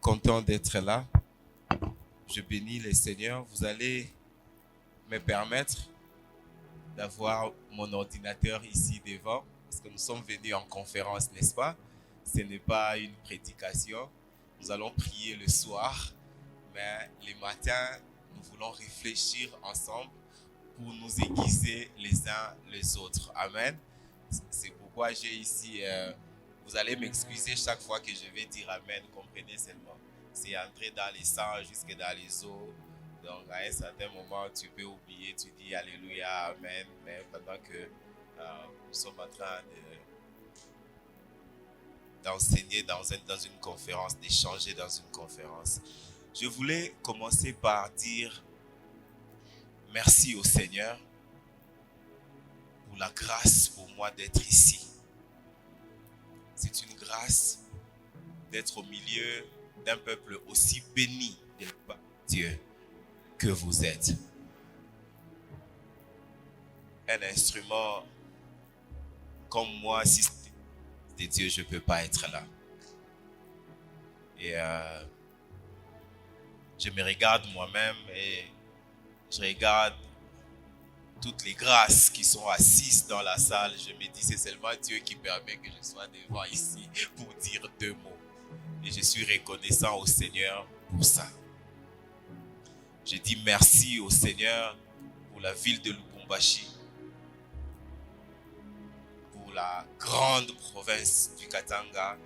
content d'être là. Je bénis les Seigneurs. Vous allez me permettre d'avoir mon ordinateur ici devant, parce que nous sommes venus en conférence, n'est-ce pas? Ce n'est pas une prédication. Nous allons prier le soir, mais les matins, nous voulons réfléchir ensemble pour nous aiguiser les uns les autres. Amen. C'est pourquoi j'ai ici, vous allez m'excuser chaque fois que je vais dire Amen, comprenez seulement. C'est entrer dans les sangs jusque dans les os. Donc à un certain moment, tu peux oublier, tu dis Alléluia, Amen, mais pendant que nous sommes en train d'enseigner dans une conférence, d'échanger dans une conférence, je voulais commencer par dire merci au Seigneur pour la grâce pour moi d'être ici. C'est une grâce d'être au milieu d'un peuple aussi béni de Dieu que vous êtes. Un instrument comme moi, si c'était Dieu, je ne peux pas être là. Et je me regarde moi-même et je regarde toutes les grâces qui sont assises dans la salle. Je me dis, c'est seulement Dieu qui permet que je sois devant ici pour dire 2 mots. Et je suis reconnaissant au Seigneur pour ça. Je dis merci au Seigneur pour la ville de Lubumbashi, pour la grande province du Katanga,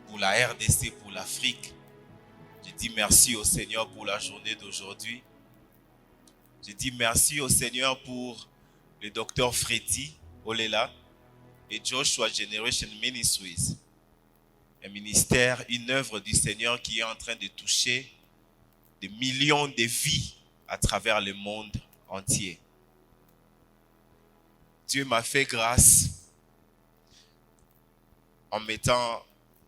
pour la RDC, pour l'Afrique. Je dis merci au Seigneur pour la journée d'aujourd'hui. Je dis merci au Seigneur pour le docteur Freddy Olela et Joshua Generation Ministries. Un ministère, une œuvre du Seigneur qui est en train de toucher des millions de vies à travers le monde entier. Dieu m'a fait grâce en mettant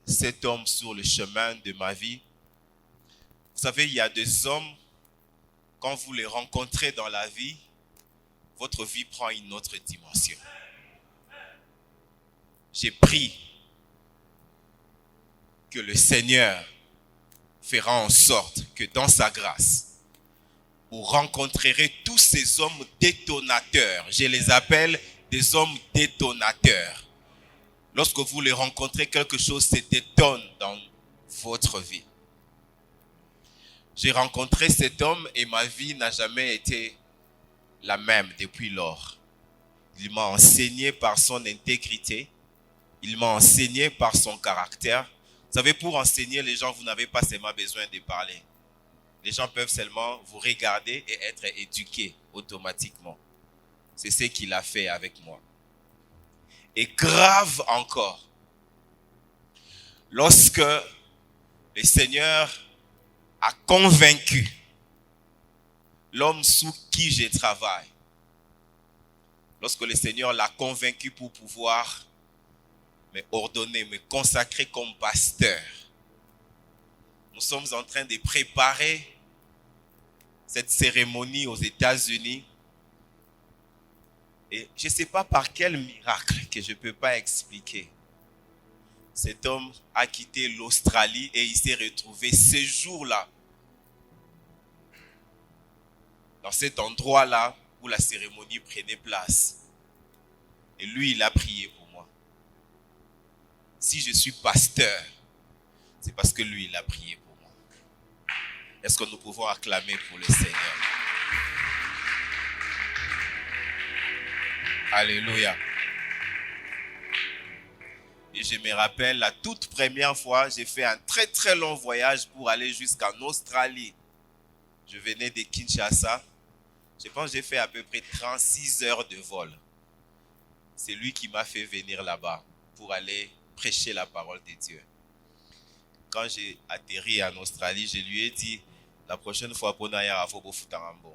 cet homme sur le chemin de ma vie. Vous savez, il y a des hommes, quand vous les rencontrez dans la vie, votre vie prend une autre dimension. J'ai pris que le Seigneur fera en sorte que dans sa grâce, vous rencontrerez tous ces hommes détonateurs. Je les appelle des hommes détonateurs. Lorsque vous les rencontrez, quelque chose se détonne dans votre vie. J'ai rencontré cet homme et ma vie n'a jamais été la même depuis lors. Il m'a enseigné par son intégrité. Il m'a enseigné par son caractère. Vous savez, pour enseigner les gens, vous n'avez pas seulement besoin de parler. Les gens peuvent seulement vous regarder et être éduqués automatiquement. C'est ce qu'il a fait avec moi. Et grave encore, lorsque le Seigneur a convaincu l'homme sous qui je travaille, lorsque le Seigneur l'a convaincu pour pouvoir me ordonner, me consacrer comme pasteur, nous sommes en train de préparer cette cérémonie aux États-Unis. Et je ne sais pas par quel miracle que je ne peux pas expliquer. Cet homme a quitté l'Australie et il s'est retrouvé ce jour-là, dans cet endroit-là où la cérémonie prenait place. Et lui, il a prié pour moi. Si je suis pasteur, c'est parce que lui, il a prié pour moi. Est-ce que nous pouvons acclamer pour le Seigneur? Alléluia. Et je me rappelle, la toute première fois, j'ai fait un très très long voyage pour aller jusqu'en Australie. Je venais de Kinshasa. Je pense que j'ai fait à peu près 36 heures de vol. C'est lui qui m'a fait venir là-bas pour aller prêcher la parole de Dieu. Quand j'ai atterri en Australie, je lui ai dit, la prochaine fois, pour n'aller à Fobo-Futangambo.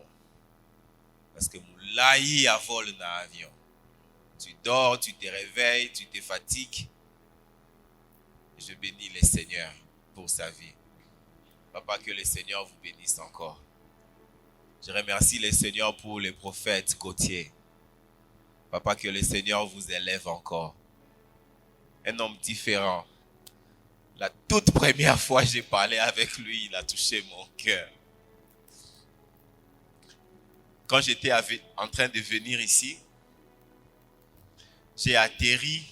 Parce que moulaï à vol dans l'avion. Tu dors, tu te réveilles, tu te fatigues. Je bénis le Seigneur pour sa vie. Papa, que le Seigneur vous bénisse encore. Je remercie le Seigneur pour les prophètes côtiers. Papa, que le Seigneur vous élève encore. Un homme différent. La toute première fois que j'ai parlé avec lui, il a touché mon cœur. Quand j'étais en train de venir ici, j'ai atterri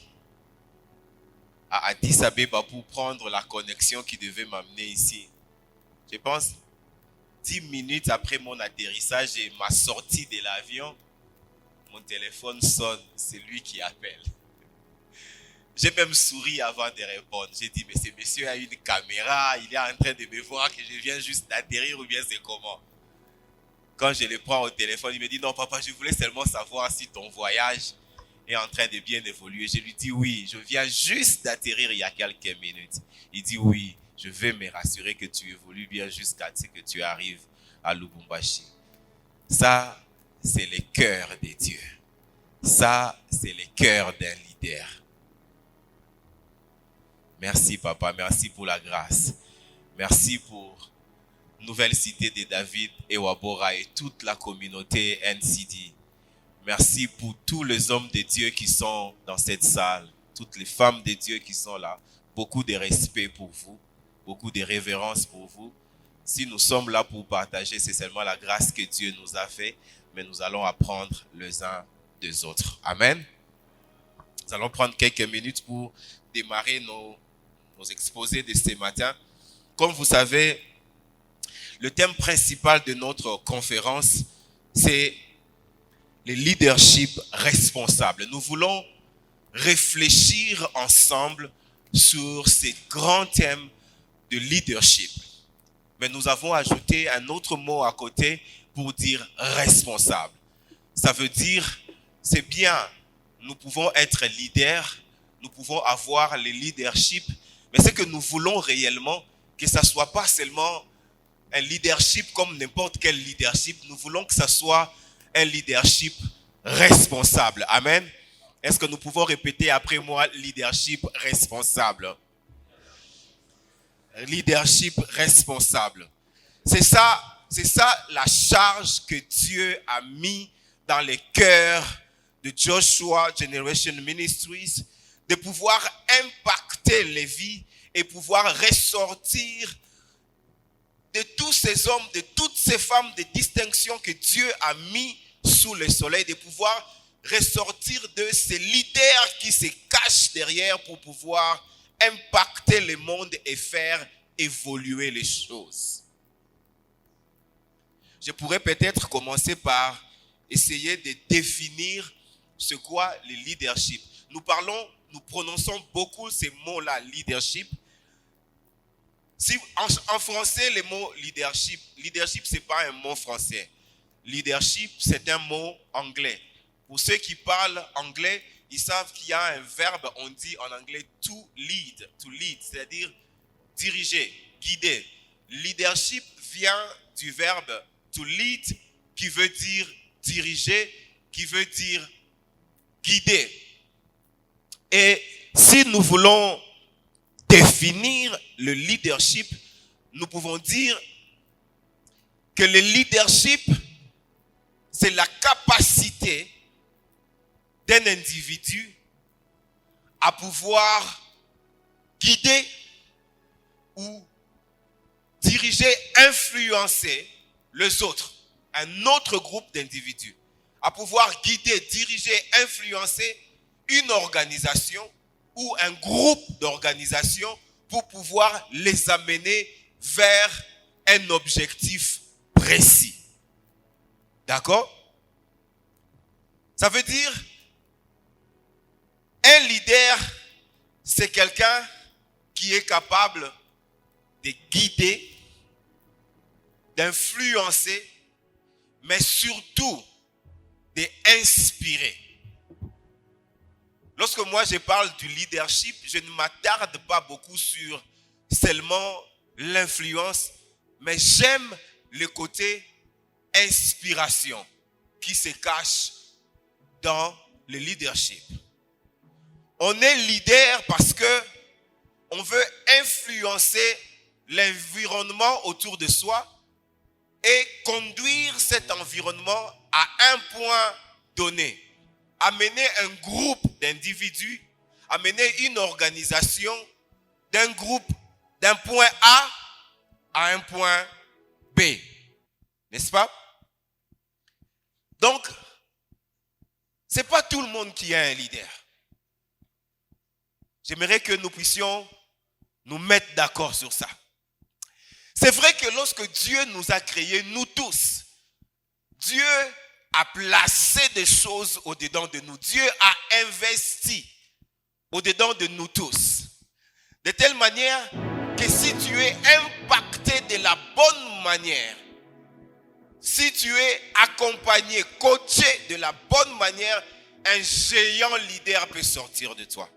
à Addis Abeba pour prendre la connexion qui devait m'amener ici. Je pense 10 minutes après mon atterrissage et ma sortie de l'avion, mon téléphone sonne, c'est lui qui appelle. J'ai même souri avant de répondre. J'ai dit, mais ce monsieur a une caméra, il est en train de me voir que je viens juste d'atterrir ou bien c'est comment? Quand je le prends au téléphone, il me dit, non papa, je voulais seulement savoir si ton voyage est en train de bien évoluer. Je lui dis, oui, je viens juste d'atterrir il y a quelques minutes. Il dit, oui, je vais me rassurer que tu évolues bien jusqu'à ce que tu arrives à Lubumbashi. Ça, c'est le cœur de Dieu. Ça, c'est le cœur d'un leader. Merci papa, merci pour la grâce. Merci pour Nouvelle Cité de David et Wabora et toute la communauté NCD. Merci pour tous les hommes de Dieu qui sont dans cette salle, toutes les femmes de Dieu qui sont là. Beaucoup de respect pour vous, beaucoup de révérence pour vous. Si nous sommes là pour partager, c'est seulement la grâce que Dieu nous a fait, mais nous allons apprendre les uns des autres. Amen. Nous allons prendre quelques minutes pour démarrer nos exposés de ce matin. Comme vous savez, le thème principal de notre conférence, c'est le leadership responsable. Nous voulons réfléchir ensemble sur ces grands thèmes de leadership. Mais nous avons ajouté un autre mot à côté pour dire responsable. Ça veut dire, c'est bien, nous pouvons être leaders, nous pouvons avoir le leadership, mais ce que nous voulons réellement, que ça ne soit pas seulement un leadership comme n'importe quel leadership, nous voulons que ça soit un leadership responsable. Amen. Est-ce que nous pouvons répéter après moi leadership responsable? Leadership responsable. C'est ça la charge que Dieu a mis dans les cœurs de Joshua Generation Ministries, de pouvoir impacter les vies et pouvoir ressortir de tous ces hommes, de toutes ces femmes de distinction que Dieu a mis sous le soleil, de pouvoir ressortir de ces leaders qui se cachent derrière pour pouvoir impacter le monde et faire évoluer les choses. Je pourrais peut-être commencer par essayer de définir ce qu'est le leadership. Nous prononçons beaucoup ces mots-là, leadership. Si, en français, le mot leadership, ce n'est pas un mot français. Leadership, c'est un mot anglais. Pour ceux qui parlent anglais, ils savent qu'il y a un verbe, on dit en anglais to lead, c'est-à-dire diriger, guider. Leadership vient du verbe to lead, qui veut dire diriger, qui veut dire guider. Et si nous voulons définir le leadership, nous pouvons dire que le leadership, c'est la capacité d'un individu à pouvoir guider ou diriger, influencer les autres, un autre groupe d'individus, à pouvoir guider, diriger, influencer une organisation ou un groupe d'organisations pour pouvoir les amener vers un objectif précis. D'accord? Ça veut dire, un leader, c'est quelqu'un qui est capable de guider, d'influencer, mais surtout d'inspirer. Lorsque moi je parle du leadership, je ne m'attarde pas beaucoup sur seulement l'influence, mais j'aime le côté inspiration qui se cache dans le leadership. On est leader parce que on veut influencer l'environnement autour de soi et conduire cet environnement à un point donné. Amener un groupe d'individus, amener une organisation d'un groupe d'un point A à un point B. N'est-ce pas? Donc, ce n'est pas tout le monde qui est un leader. J'aimerais que nous puissions nous mettre d'accord sur ça. C'est vrai que lorsque Dieu nous a créés, nous tous, Dieu a placé des choses au-dedans de nous. Dieu a investi au-dedans de nous tous. De telle manière que si tu es impacté de la bonne manière, si tu es accompagné, coaché de la bonne manière, un géant leader peut sortir de toi.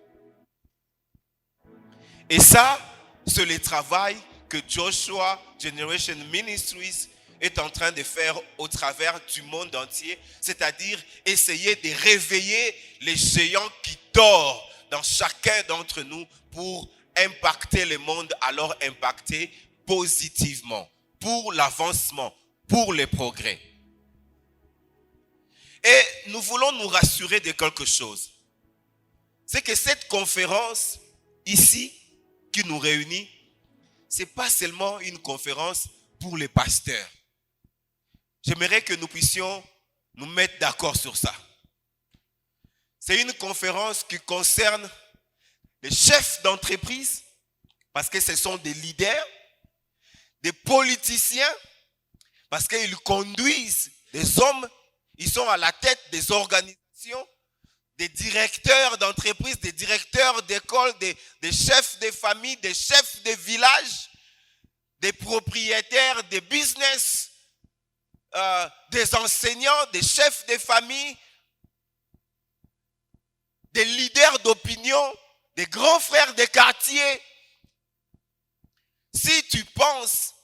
Et ça, c'est le travail que Joshua Generation Ministries est en train de faire au travers du monde entier, c'est-à-dire essayer de réveiller les géants qui dorment dans chacun d'entre nous pour impacter le monde, alors impacter positivement, pour l'avancement, pour le progrès. Et nous voulons nous rassurer de quelque chose. C'est que cette conférence ici, qui nous réunit, ce n'est pas seulement une conférence pour les pasteurs. J'aimerais que nous puissions nous mettre d'accord sur ça. C'est une conférence qui concerne les chefs d'entreprise, parce que ce sont des leaders, des politiciens, parce qu'ils conduisent des hommes, ils sont à la tête des organisations, des directeurs d'entreprise, des directeurs d'école, des chefs de famille, des chefs de village, des propriétaires, des business, des enseignants, des chefs de famille, des leaders d'opinion, des grands frères des quartiers. Si tu penses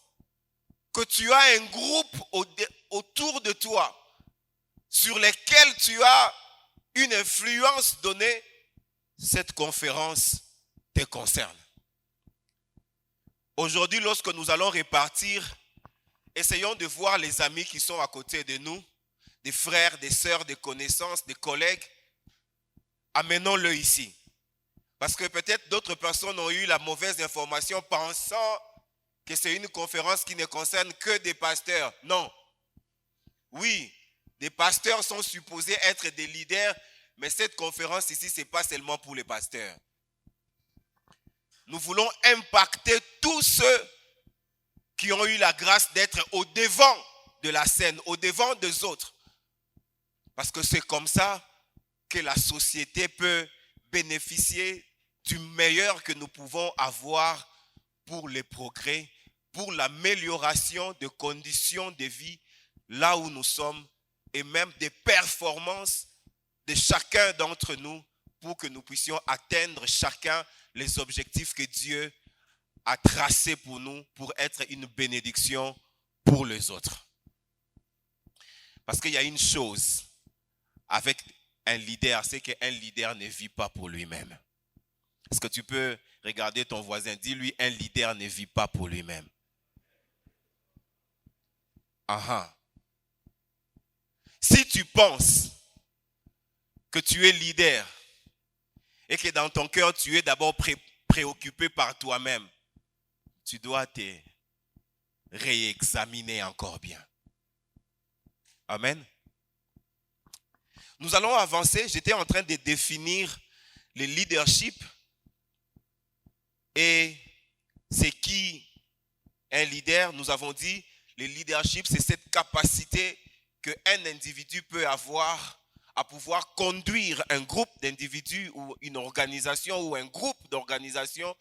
que tu as un groupe autour de toi sur lequel tu as une influence donnée, cette conférence te concerne. Aujourd'hui, lorsque nous allons repartir, essayons de voir les amis qui sont à côté de nous, des frères, des sœurs, des connaissances, des collègues. Amenons-le ici. Parce que peut-être d'autres personnes ont eu la mauvaise information pensant que c'est une conférence qui ne concerne que des pasteurs. Non. Oui, des pasteurs sont supposés être des leaders, mais cette conférence ici, ce n'est pas seulement pour les pasteurs. Nous voulons impacter tous ceux qui ont eu la grâce d'être au devant de la scène, au devant des autres. Parce que c'est comme ça que la société peut bénéficier du meilleur que nous pouvons avoir pour les progrès, pour l'amélioration des conditions de vie là où nous sommes et même des performances de chacun d'entre nous pour que nous puissions atteindre chacun les objectifs que Dieu a tracés pour nous pour être une bénédiction pour les autres. Parce qu'il y a une chose avec un leader, c'est qu'un leader ne vit pas pour lui-même. Est-ce que tu peux regarder ton voisin, dis-lui, un leader ne vit pas pour lui-même. Si tu penses que tu es leader et que dans ton cœur tu es d'abord préoccupé par toi-même, tu dois te réexaminer encore bien. Amen. Nous allons avancer. J'étais en train de définir le leadership et c'est qui un leader. Nous avons dit le leadership, c'est cette capacité qu'un individu peut avoir à pouvoir conduire un groupe d'individus ou une organisation ou un groupe d'organisations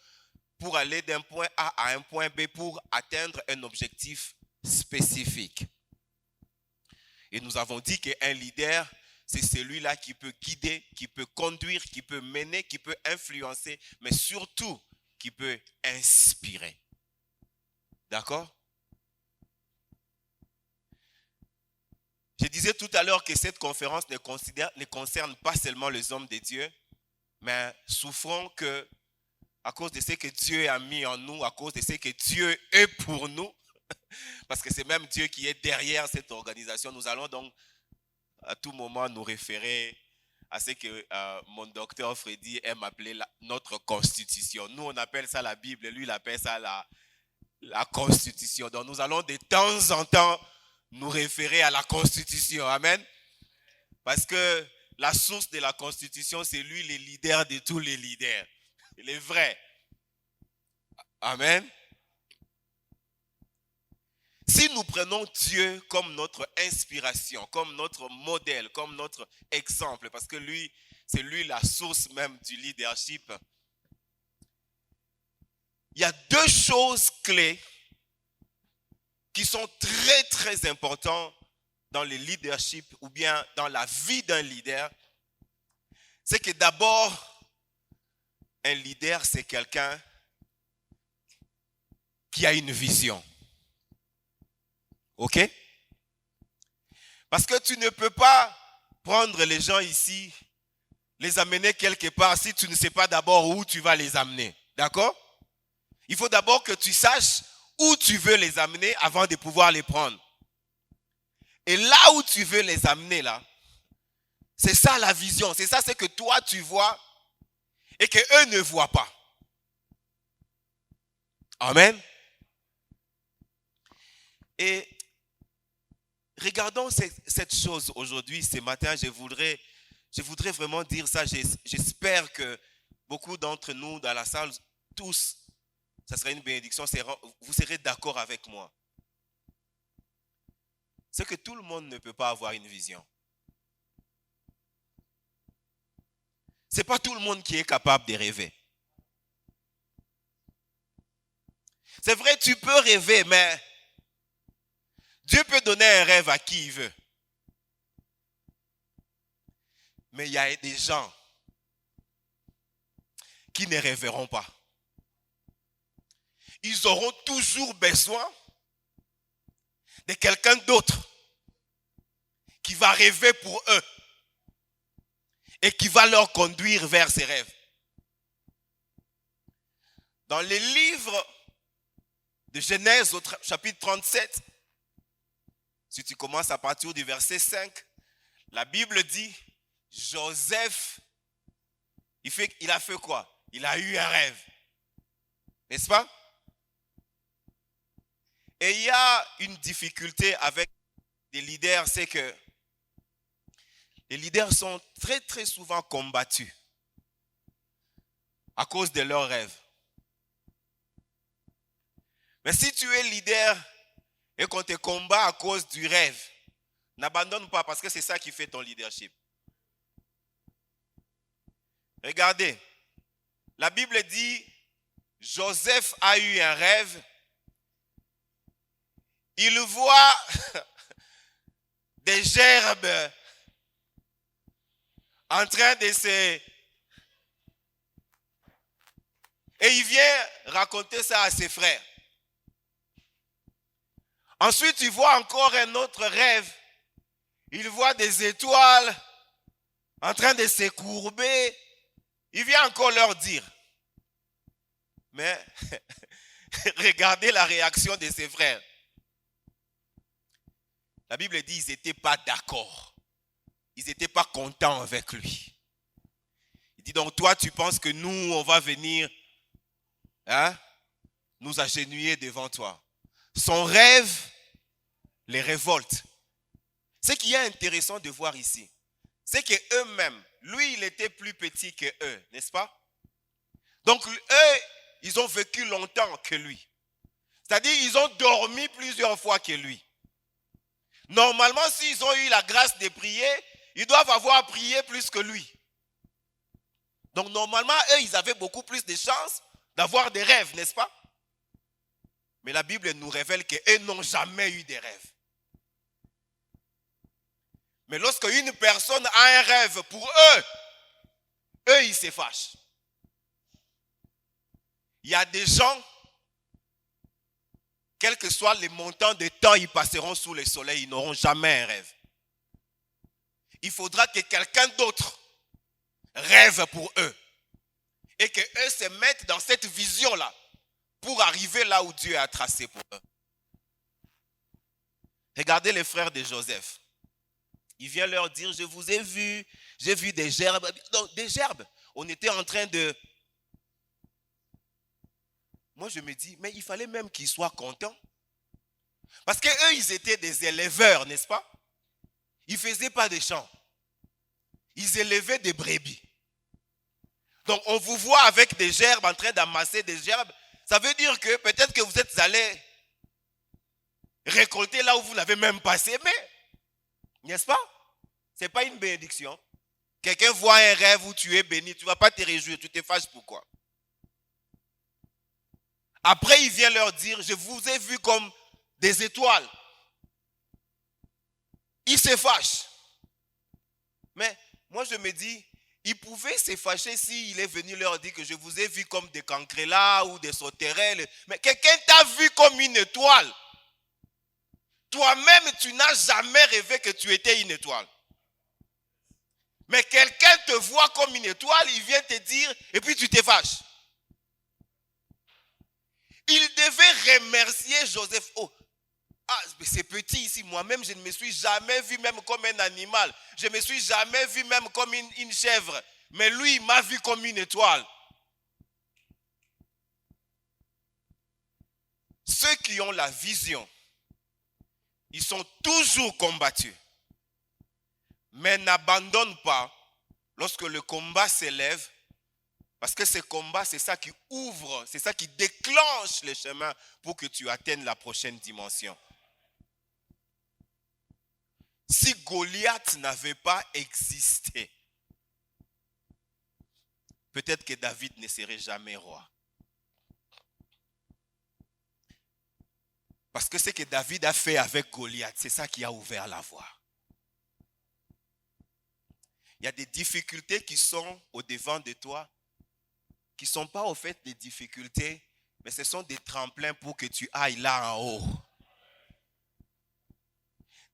pour aller d'un point A à un point B pour atteindre un objectif spécifique. Et nous avons dit qu'un leader, c'est celui-là qui peut guider, qui peut conduire, qui peut mener, qui peut influencer, mais surtout qui peut inspirer. D'accord? Je disais tout à l'heure que cette conférence ne concerne pas seulement les hommes de Dieu, mais souffrons que, à cause de ce que Dieu a mis en nous, à cause de ce que Dieu est pour nous, parce que c'est même Dieu qui est derrière cette organisation, nous allons donc à tout moment nous référer à ce que mon docteur Freddy aime appeler notre constitution. Nous, on appelle ça la Bible, lui, il appelle ça la constitution. Donc, nous allons de temps en temps nous référer à la constitution. Amen. Parce que la source de la constitution, c'est lui, le leader de tous les leaders. Il est vrai. Amen. Si nous prenons Dieu comme notre inspiration, comme notre modèle, comme notre exemple, parce que lui, c'est lui la source même du leadership, il y a deux choses clés qui sont très très importantes dans le leadership ou bien dans la vie d'un leader. C'est que d'abord, un leader, c'est quelqu'un qui a une vision. OK? Parce que tu ne peux pas prendre les gens ici, les amener quelque part si tu ne sais pas d'abord où tu vas les amener. D'accord? Il faut d'abord que tu saches où tu veux les amener avant de pouvoir les prendre. Et là où tu veux les amener là, c'est ça la vision. C'est ça ce que toi tu vois et que eux ne voient pas. Amen. Et regardons cette chose aujourd'hui, ce matin, je voudrais vraiment dire ça. J'espère que beaucoup d'entre nous dans la salle, tous, ça serait une bénédiction, vous serez d'accord avec moi. C'est que tout le monde ne peut pas avoir une vision. Ce n'est pas tout le monde qui est capable de rêver. C'est vrai, tu peux rêver, mais Dieu peut donner un rêve à qui il veut. Mais il y a des gens qui ne rêveront pas. Ils auront toujours besoin de quelqu'un d'autre qui va rêver pour eux et qui va leur conduire vers ces rêves. Dans les livres de Genèse au chapitre 37, si tu commences à partir du verset 5, la Bible dit, Joseph, il a fait quoi? Il a eu un rêve. N'est-ce pas? Et il y a une difficulté avec les leaders, c'est que les leaders sont très très souvent combattus à cause de leurs rêves. Mais si tu es leader et qu'on te combat à cause du rêve, n'abandonne pas parce que c'est ça qui fait ton leadership. Regardez, la Bible dit, Joseph a eu un rêve. Il voit des gerbes en train de se... Et il vient raconter ça à ses frères. Ensuite, il voit encore un autre rêve. Il voit des étoiles en train de se courber. Il vient encore leur dire. Mais regardez la réaction de ses frères. La Bible dit qu'ils n'étaient pas d'accord. Ils n'étaient pas contents avec lui. Il dit donc toi tu penses que nous on va venir nous agenouiller devant toi. Son rêve les révolte. Ce qui est intéressant de voir ici, c'est qu'eux-mêmes, lui il était plus petit que eux, n'est-ce pas? Donc eux, ils ont vécu longtemps que lui. C'est-à-dire ils ont dormi plusieurs fois que lui. Normalement, s'ils ont eu la grâce de prier, ils doivent avoir prié plus que lui. Donc normalement, eux, ils avaient beaucoup plus de chances d'avoir des rêves, n'est-ce pas? Mais la Bible nous révèle qu'eux n'ont jamais eu de rêves. Mais lorsque une personne a un rêve pour eux, ils se fâchent. Il y a des gens, quel que soit le montant de temps ils passeront sous le soleil, ils n'auront jamais un rêve. Il faudra que quelqu'un d'autre rêve pour eux. Et qu'eux se mettent dans cette vision-là pour arriver là où Dieu a tracé pour eux. Regardez les frères de Joseph. Il vient leur dire, je vous ai vu, J'ai vu des gerbes. Donc, des gerbes. On était en train de... Moi, je me dis, mais il fallait même qu'ils soient contents. Parce qu'eux, ils étaient des éleveurs, n'est-ce pas? Ils ne faisaient pas des champs. Ils élevaient des brebis. Donc, on vous voit avec des gerbes, en train d'amasser des gerbes. Ça veut dire que peut-être que vous êtes allés récolter là où vous n'avez même pas semé. N'est-ce pas? Ce n'est pas une bénédiction. Quelqu'un voit un rêve où tu es béni, tu ne vas pas te réjouir, tu te fâches pourquoi? Après, il vient leur dire, je vous ai vu comme des étoiles. Ils se fâchent. Mais moi, je me dis, il pouvait se fâcher s'il est venu leur dire que je vous ai vu comme des cancrelats ou des sauterelles. Mais quelqu'un t'a vu comme une étoile. Toi-même, tu n'as jamais rêvé que tu étais une étoile. Mais quelqu'un te voit comme une étoile, il vient te dire, et puis tu te fâches. Il devait remercier Joseph. Oh, c'est petit ici. Moi-même, je ne me suis jamais vu même comme un animal. Je ne me suis jamais vu même comme une chèvre. Mais lui, il m'a vu comme une étoile. Ceux qui ont la vision, ils sont toujours combattus. Mais n'abandonnent pas lorsque le combat s'élève. Parce que ce combat, c'est ça qui ouvre, c'est ça qui déclenche les chemins pour que tu atteignes la prochaine dimension. Si Goliath n'avait pas existé, peut-être que David ne serait jamais roi. Parce que ce que David a fait avec Goliath, c'est ça qui a ouvert la voie. Il y a des difficultés qui sont au-devant de toi, qui ne sont pas au fait des difficultés, mais ce sont des tremplins pour que tu ailles là en haut.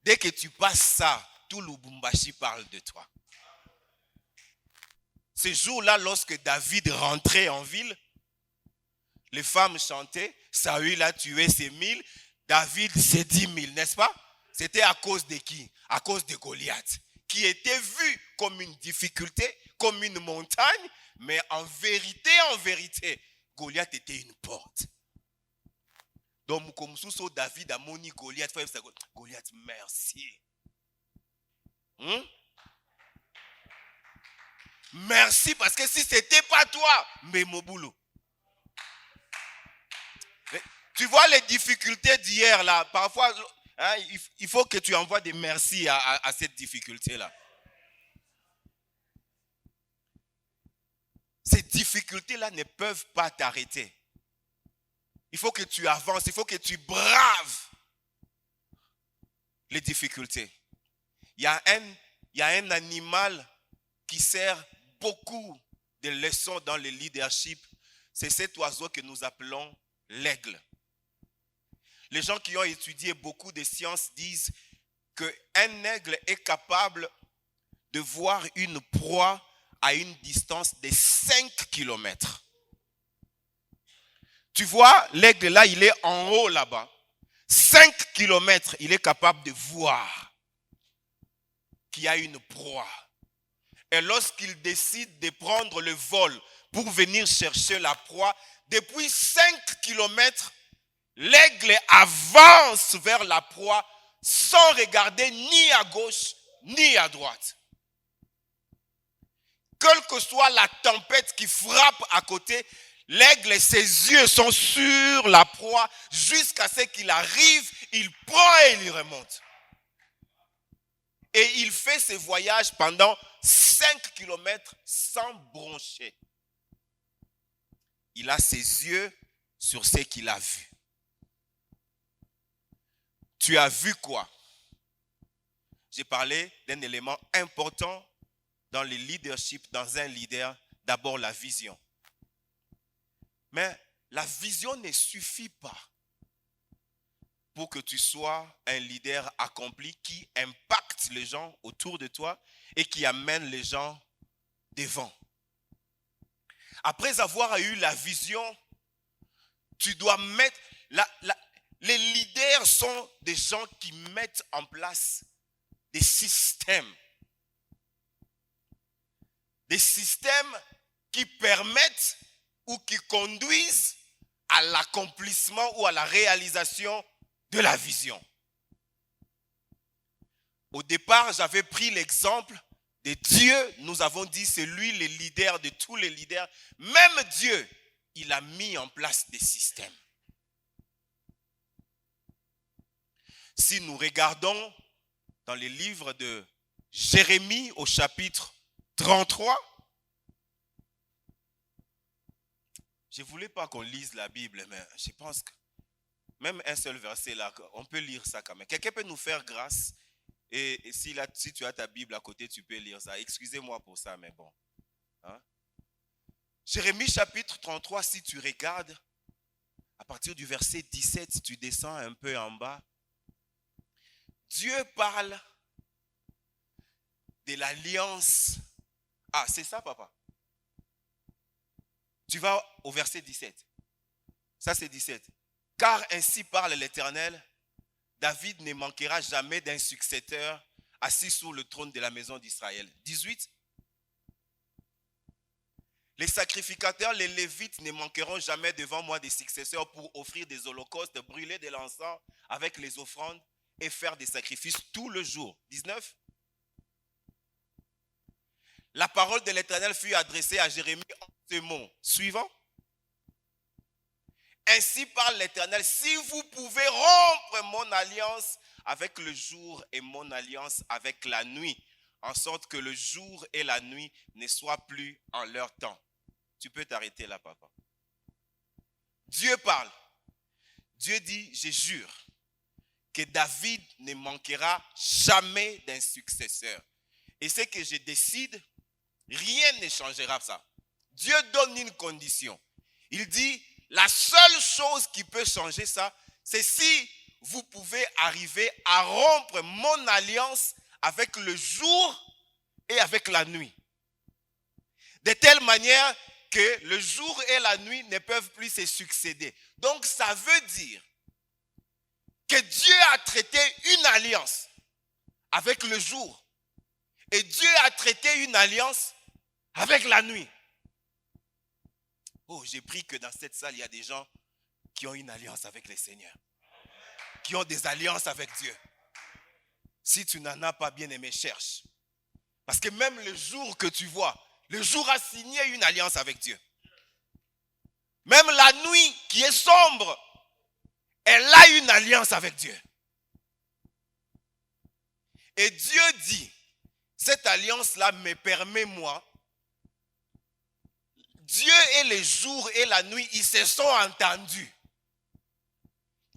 Dès que tu passes ça, tout Lubumbashi parle de toi. Ce jour-là, lorsque David rentrait en ville, les femmes chantaient, Saül a tué ses 1000, David ses 10 000, n'est-ce pas? C'était à cause de qui? À cause de Goliath, qui était vu comme une difficulté, comme une montagne, mais en vérité, Goliath était une porte. Donc, comme sous David a moni Goliath, Goliath, merci. Merci, parce que si ce n'était pas toi, mais mon boulot. Tu vois les difficultés d'hier là, parfois, hein, il faut que tu envoies des merci à cette difficulté-là. Ces difficultés-là ne peuvent pas t'arrêter. Il faut que tu avances, il faut que tu braves les difficultés. Il y a un animal qui sert beaucoup de leçons dans le leadership. C'est cet oiseau que nous appelons l'aigle. Les gens qui ont étudié beaucoup de sciences disent qu'un aigle est capable de voir une proie à une distance de 5 km. Tu vois, l'aigle là, il est en haut là-bas. 5 km, il est capable de voir qu'il y a une proie. Et lorsqu'il décide de prendre le vol pour venir chercher la proie, depuis 5 km, l'aigle avance vers la proie sans regarder ni à gauche ni à droite. Quelle que soit la tempête qui frappe à côté, l'aigle, ses yeux sont sur la proie jusqu'à ce qu'il arrive, il prend et il remonte. Et il fait ce voyage pendant 5 km sans broncher. Il a ses yeux sur ce qu'il a vu. Tu as vu quoi? J'ai parlé d'un élément important dans le leadership, dans un leader, d'abord la vision. Mais la vision ne suffit pas pour que tu sois un leader accompli qui impacte les gens autour de toi et qui amène les gens devant. Après avoir eu la vision, tu dois mettre... les leaders sont des gens qui mettent en place des systèmes. des systèmes qui permettent ou qui conduisent à l'accomplissement ou à la réalisation de la vision. Au départ, j'avais pris l'exemple de Dieu. Nous avons dit c'est lui le leader de tous les leaders. Même Dieu, il a mis en place des systèmes. Si nous regardons dans les livres de Jérémie au chapitre 33, je ne voulais pas qu'on lise la Bible, mais je pense que même un seul verset là, on peut lire ça quand même. Quelqu'un peut nous faire grâce et si tu as ta Bible à côté, tu peux lire ça. Excusez-moi pour ça, mais bon. Hein? Jérémie chapitre 33, si tu regardes, à partir du verset 17, si tu descends un peu en bas, Dieu parle de l'alliance. Ah, c'est ça, papa. Tu vas au verset 17. Ça, c'est 17. Car ainsi parle l'Éternel, David ne manquera jamais d'un successeur assis sur le trône de la maison d'Israël. 18. Les sacrificateurs, les Lévites ne manqueront jamais devant moi des successeurs pour offrir des holocaustes, brûler de l'encens avec les offrandes et faire des sacrifices tout le jour. 19. La parole de l'Éternel fut adressée à Jérémie en ce mot. Suivant. Ainsi parle l'Éternel, si vous pouvez rompre mon alliance avec le jour et mon alliance avec la nuit, en sorte que le jour et la nuit ne soient plus en leur temps. Tu peux t'arrêter là, papa. Dieu parle. Dieu dit, je jure que David ne manquera jamais d'un successeur. Et ce que je décide, rien ne changera ça. Dieu donne une condition. Il dit, la seule chose qui peut changer ça, c'est si vous pouvez arriver à rompre mon alliance avec le jour et avec la nuit. De telle manière que le jour et la nuit ne peuvent plus se succéder. Donc ça veut dire que Dieu a traité une alliance avec le jour et Dieu a traité une alliance avec la nuit. Oh, j'ai pris que dans cette salle, il y a des gens qui ont une alliance avec le Seigneur, qui ont des alliances avec Dieu. Si tu n'en as pas, bien aimé, cherche. Parce que même le jour que tu vois, le jour a signé une alliance avec Dieu. Même la nuit qui est sombre, elle a une alliance avec Dieu. Et Dieu dit, cette alliance-là me permet, moi, Dieu et les jours et la nuit, ils se sont entendus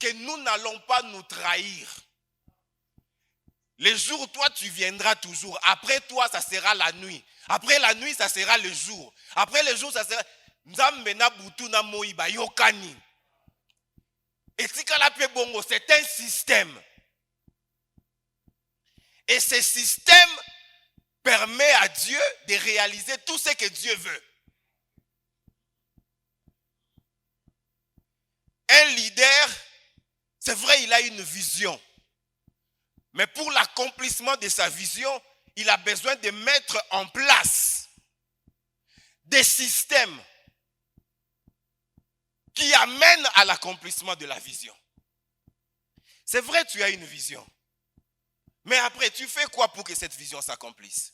que nous n'allons pas nous trahir. Les jours, toi, tu viendras toujours. Après toi, ça sera la nuit. Après la nuit, ça sera le jour. Après le jour, ça sera... Et c'est un système. Et ce système permet à Dieu de réaliser tout ce que Dieu veut. Un leader, c'est vrai, il a une vision. Mais pour l'accomplissement de sa vision, il a besoin de mettre en place des systèmes qui amènent à l'accomplissement de la vision. C'est vrai, tu as une vision. Mais après, tu fais quoi pour que cette vision s'accomplisse?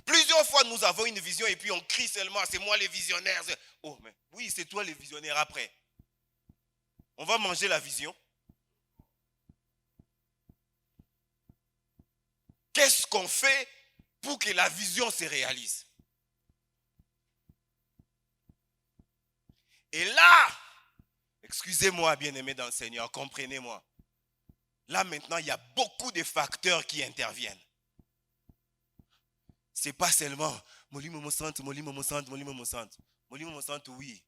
Plusieurs fois, nous avons une vision et puis on crie seulement, c'est moi le visionnaire. Oh, mais oui, c'est toi le visionnaire après. On va manger la vision. Qu'est-ce qu'on fait pour que la vision se réalise? Et là, excusez-moi, bien-aimés dans le Seigneur, comprenez-moi. Là maintenant, il y a beaucoup de facteurs qui interviennent. C'est pas seulement Molimo Monsante, oui.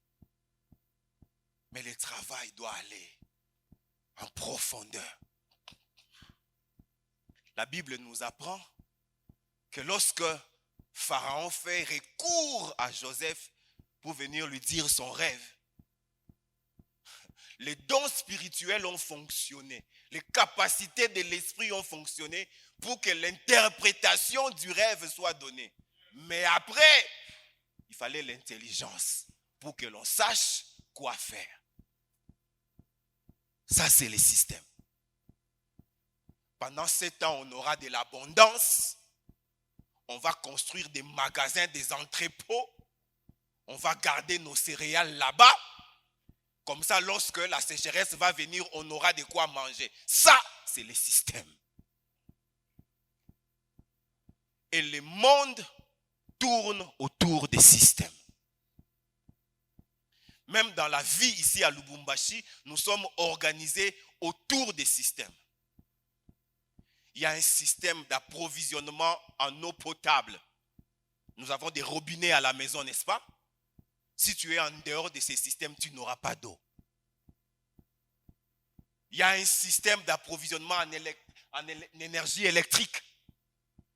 Mais le travail doit aller en profondeur. La Bible nous apprend que lorsque Pharaon fait recours à Joseph pour venir lui dire son rêve, les dons spirituels ont fonctionné. Les capacités de l'esprit ont fonctionné pour que l'interprétation du rêve soit donnée. Mais après, il fallait l'intelligence pour que l'on sache quoi faire. Ça, c'est le système. Pendant 7 ans, on aura de l'abondance. On va construire des magasins, des entrepôts. On va garder nos céréales là-bas. Comme ça, lorsque la sécheresse va venir, on aura de quoi manger. Ça, c'est le système. Et le monde tourne autour des systèmes. Même dans la vie ici à Lubumbashi, nous sommes organisés autour des systèmes. Il y a un système d'approvisionnement en eau potable. Nous avons des robinets à la maison, n'est-ce pas? Si tu es en dehors de ces systèmes, tu n'auras pas d'eau. Il y a un système d'approvisionnement en énergie électrique.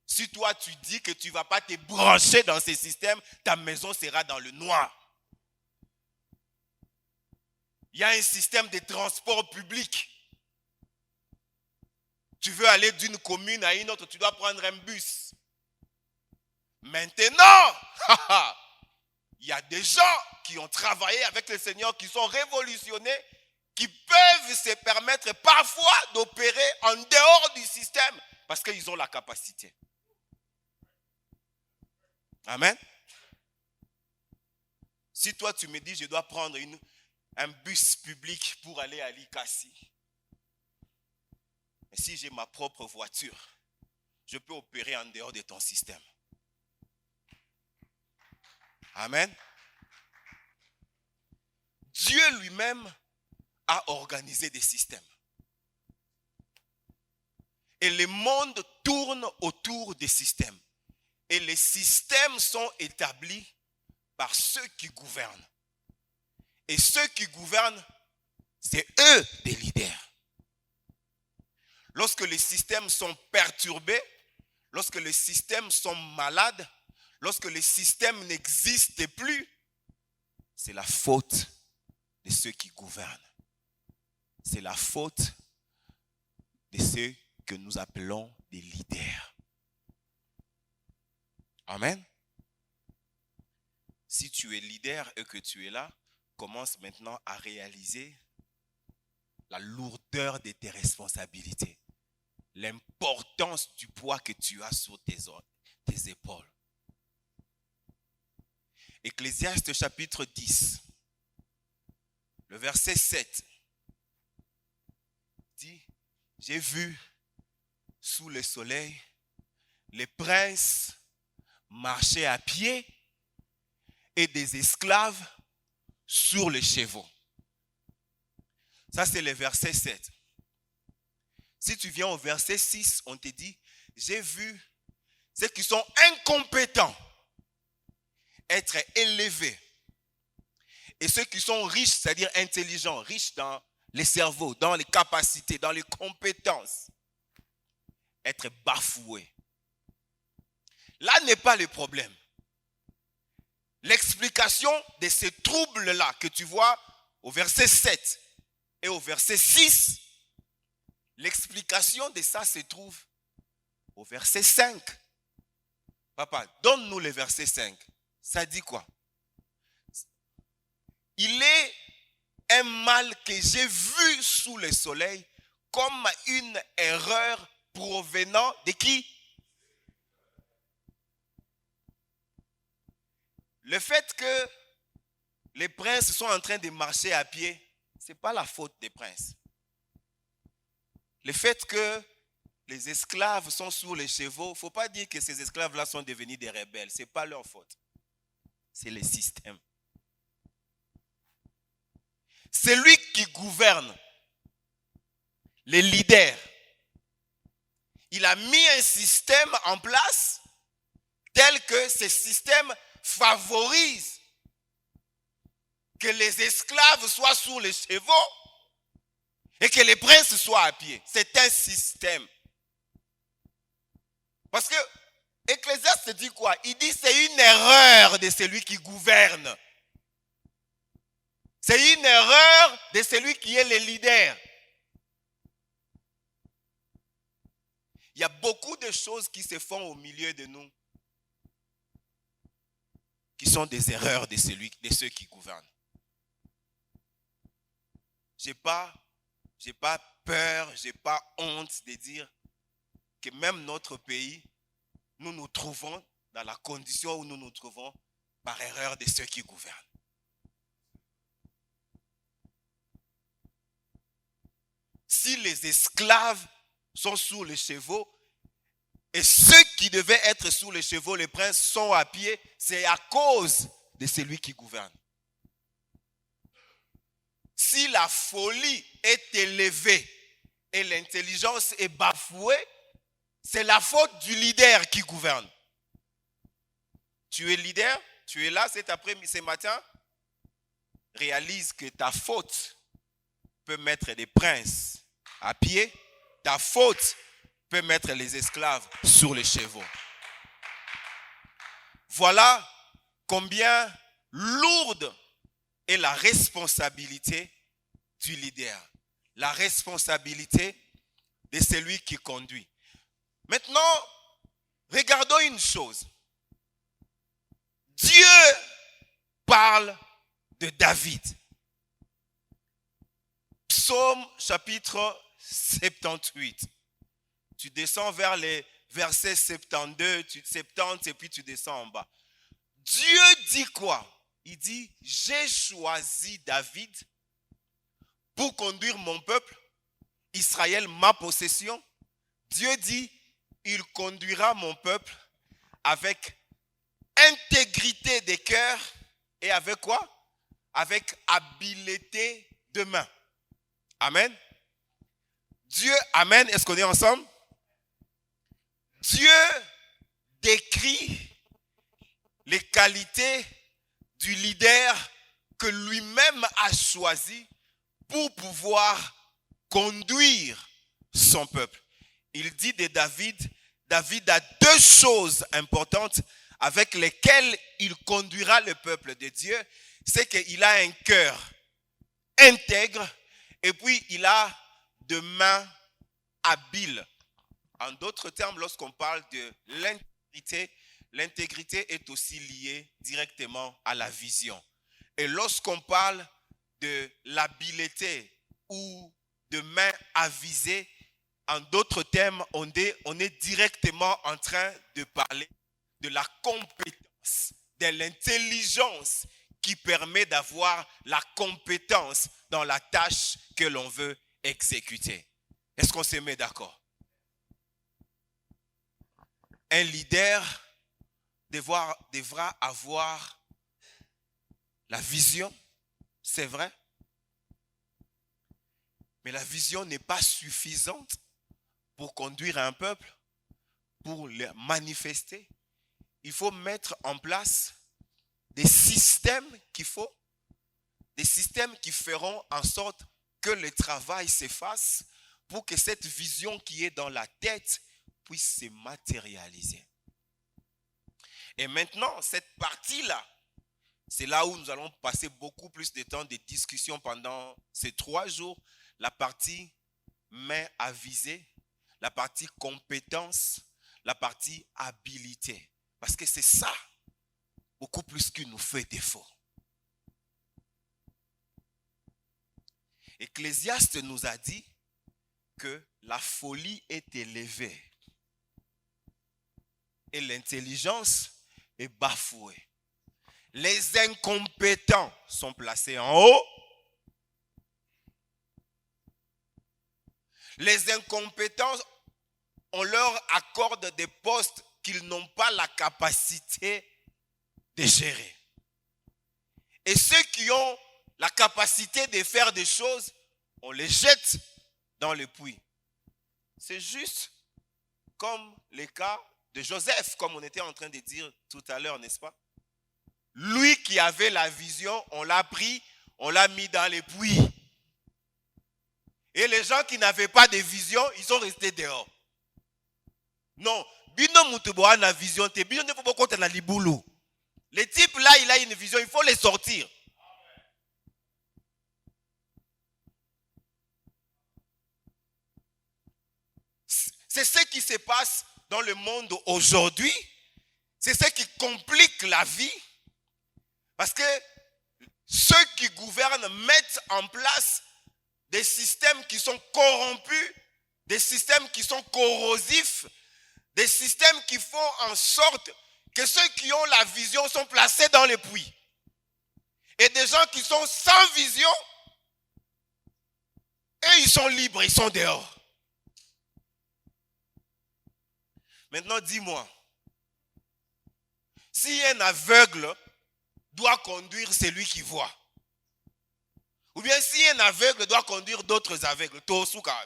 Si toi tu dis que tu ne vas pas te brancher dans ces systèmes, ta maison sera dans le noir. Il y a un système de transport public. Tu veux aller d'une commune à une autre, tu dois prendre un bus. Maintenant, il y a des gens qui ont travaillé avec le Seigneur, qui sont révolutionnés, qui peuvent se permettre parfois d'opérer en dehors du système parce qu'ils ont la capacité. Amen. Si toi tu me dis je dois prendre un bus public pour aller à Likasi, et si j'ai ma propre voiture, je peux opérer en dehors de ton système. Amen. Dieu lui-même a organisé des systèmes. Et le monde tourne autour des systèmes. Et les systèmes sont établis par ceux qui gouvernent. Et ceux qui gouvernent, c'est eux des leaders. Lorsque les systèmes sont perturbés, lorsque les systèmes sont malades, lorsque les systèmes n'existent plus, c'est la faute de ceux qui gouvernent. C'est la faute de ceux que nous appelons des leaders. Amen. Si tu es leader et que tu es là, commence maintenant à réaliser la lourdeur de tes responsabilités, l'importance du poids que tu as sur tes épaules. Ecclésiaste chapitre 10, le verset 7 dit: j'ai vu sous le soleil les princes marcher à pied et des esclaves sur les chevaux. Ça, c'est le verset 7. Si tu viens au verset 6, on te dit: j'ai vu ceux qui sont incompétents être élevés. Et ceux qui sont riches, c'est-à-dire intelligents, riches dans les cerveaux, dans les capacités, dans les compétences, être bafoués. Là n'est pas le problème. L'explication de ces troubles-là que tu vois au verset 7 et au verset 6, l'explication de ça se trouve au verset 5. Papa, donne-nous le verset 5. Ça dit quoi? Il est un mal que j'ai vu sous le soleil comme une erreur provenant de qui? Le fait que les princes sont en train de marcher à pied, ce n'est pas la faute des princes. Le fait que les esclaves sont sur les chevaux, il ne faut pas dire que ces esclaves-là sont devenus des rebelles. Ce n'est pas leur faute. C'est le système. C'est lui qui gouverne, les leaders. Il a mis un système en place tel que ce système favorise que les esclaves soient sur les chevaux et que les princes soient à pied. C'est un système. Parce que Ecclésiaste dit quoi? Il dit c'est une erreur de celui qui gouverne. C'est une erreur de celui qui est le leader. Il y a beaucoup de choses qui se font au milieu de nous qui sont des erreurs de ceux qui gouvernent. Je n'ai pas peur, je n'ai pas honte de dire que même notre pays, nous nous trouvons dans la condition où nous nous trouvons par erreur de ceux qui gouvernent. Si les esclaves sont sous les chevaux et ceux qui devaient être sous les chevaux, les princes, sont à pied, c'est à cause de celui qui gouverne. Si la folie est élevée et l'intelligence est bafouée, c'est la faute du leader qui gouverne. Tu es leader, tu es là ce matin, réalise que ta faute peut mettre des princes à pied, ta faute peut mettre les esclaves sur les chevaux. Voilà combien lourde est la responsabilité du leader, la responsabilité de celui qui conduit. Maintenant, regardons une chose. Dieu parle de David. Psaume chapitre 78. Tu descends vers les versets 72, 70 et puis tu descends en bas. Dieu dit quoi? Il dit, j'ai choisi David pour conduire mon peuple, Israël, ma possession. Dieu dit, il conduira mon peuple avec intégrité des cœurs et avec quoi? Avec habileté de main. Amen. Dieu, amen, est-ce qu'on est ensemble? Dieu décrit les qualités du leader que lui-même a choisi pour pouvoir conduire son peuple. Il dit de David, David a deux choses importantes avec lesquelles il conduira le peuple de Dieu. C'est qu'il a un cœur intègre et puis il a de mains habiles. En d'autres termes, lorsqu'on parle de l'intégrité, l'intégrité est aussi liée directement à la vision. Et lorsqu'on parle de l'habileté ou de main avisée, en d'autres termes, on est directement en train de parler de la compétence, de l'intelligence qui permet d'avoir la compétence dans la tâche que l'on veut exécuter. Est-ce qu'on se met d'accord? Un leader devra avoir la vision, c'est vrai, mais la vision n'est pas suffisante pour conduire un peuple, pour le manifester. Il faut mettre en place des systèmes des systèmes qui feront en sorte que le travail se fasse pour que cette vision qui est dans la tête puisse se matérialiser. Et maintenant, cette partie-là, c'est là où nous allons passer beaucoup plus de temps de discussion pendant ces 3 jours. La partie main avisée, la partie compétence, la partie habilité. Parce que c'est ça, beaucoup plus qui nous fait défaut. Ecclésiaste nous a dit que la folie est élevée et l'intelligence est bafouée. Les incompétents sont placés en haut. Les incompétents, on leur accorde des postes qu'ils n'ont pas la capacité de gérer. Et ceux qui ont la capacité de faire des choses, on les jette dans le puits. C'est juste comme le cas de Joseph, comme on était en train de dire tout à l'heure, n'est-ce pas? Lui qui avait la vision, on l'a pris, on l'a mis dans le puits. Et les gens qui n'avaient pas de vision, ils sont restés dehors. Non, bino mutuboa na vision te bino ne faut pas compter na libulu. Le type là, il a une vision, il faut les sortir. C'est ce qui se passe dans le monde aujourd'hui. C'est ce qui complique la vie. Parce que ceux qui gouvernent mettent en place des systèmes qui sont corrompus, des systèmes qui sont corrosifs, des systèmes qui font en sorte que ceux qui ont la vision sont placés dans les puits. Et des gens qui sont sans vision, eux, ils sont libres, ils sont dehors. Maintenant, dis-moi, si un aveugle doit conduire celui qui voit, ou bien si un aveugle doit conduire d'autres aveugles, Tosuka.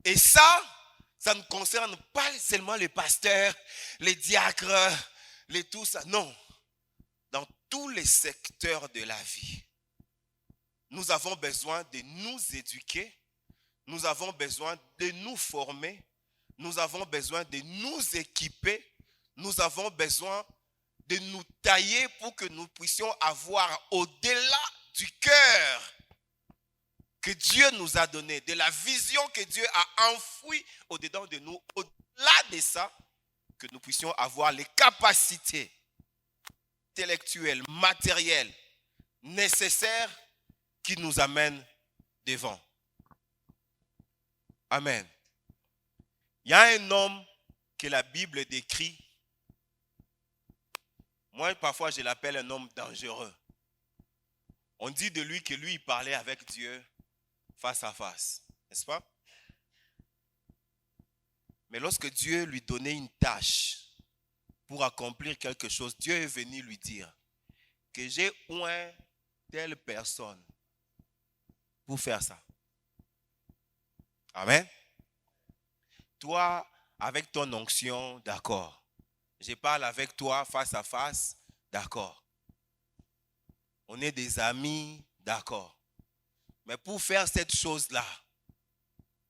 Et ça ne concerne pas seulement les pasteurs, les diacres, les tout ça. Non. Dans tous les secteurs de la vie, nous avons besoin de nous éduquer, nous avons besoin de nous former, nous avons besoin de nous équiper, nous avons besoin de nous tailler pour que nous puissions avoir au-delà du cœur que Dieu nous a donné, de la vision que Dieu a enfouie au-dedans de nous, au-delà de ça, que nous puissions avoir les capacités intellectuelles, matérielles, nécessaires qui nous amènent devant. Amen. Il y a un homme que la Bible décrit. Moi, parfois, je l'appelle un homme dangereux. On dit de lui que lui, il parlait avec Dieu face à face, n'est-ce pas? Mais lorsque Dieu lui donnait une tâche pour accomplir quelque chose, Dieu est venu lui dire que j'ai oint telle personne pour faire ça. Amen. Toi, avec ton onction, d'accord. Je parle avec toi face à face, d'accord. On est des amis, d'accord. Mais pour faire cette chose-là,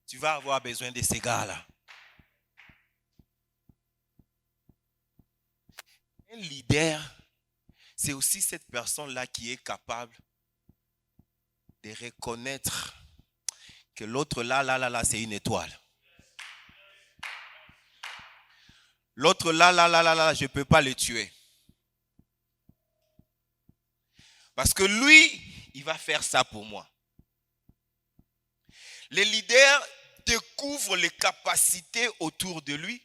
tu vas avoir besoin de ces gars-là. Un leader, c'est aussi cette personne-là qui est capable de reconnaître que l'autre là, c'est une étoile. L'autre là, je ne peux pas le tuer. Parce que lui, il va faire ça pour moi. Les leaders découvrent les capacités autour de lui.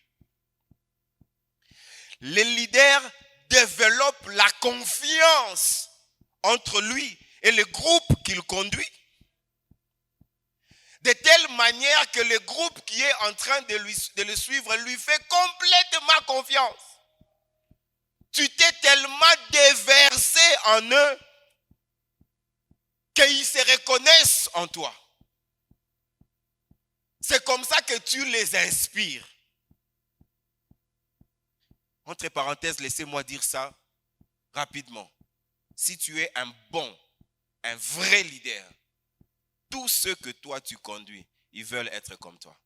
Les leaders développent la confiance entre lui et le groupe qu'il conduit. De telle manière que le groupe qui est en train de le suivre lui fait complètement confiance. Tu t'es tellement déversé en eux qu'ils se reconnaissent en toi. C'est comme ça que tu les inspires. Entre parenthèses, laissez-moi dire ça rapidement. Si tu es un vrai leader, tous ceux que toi tu conduis, ils veulent être comme toi.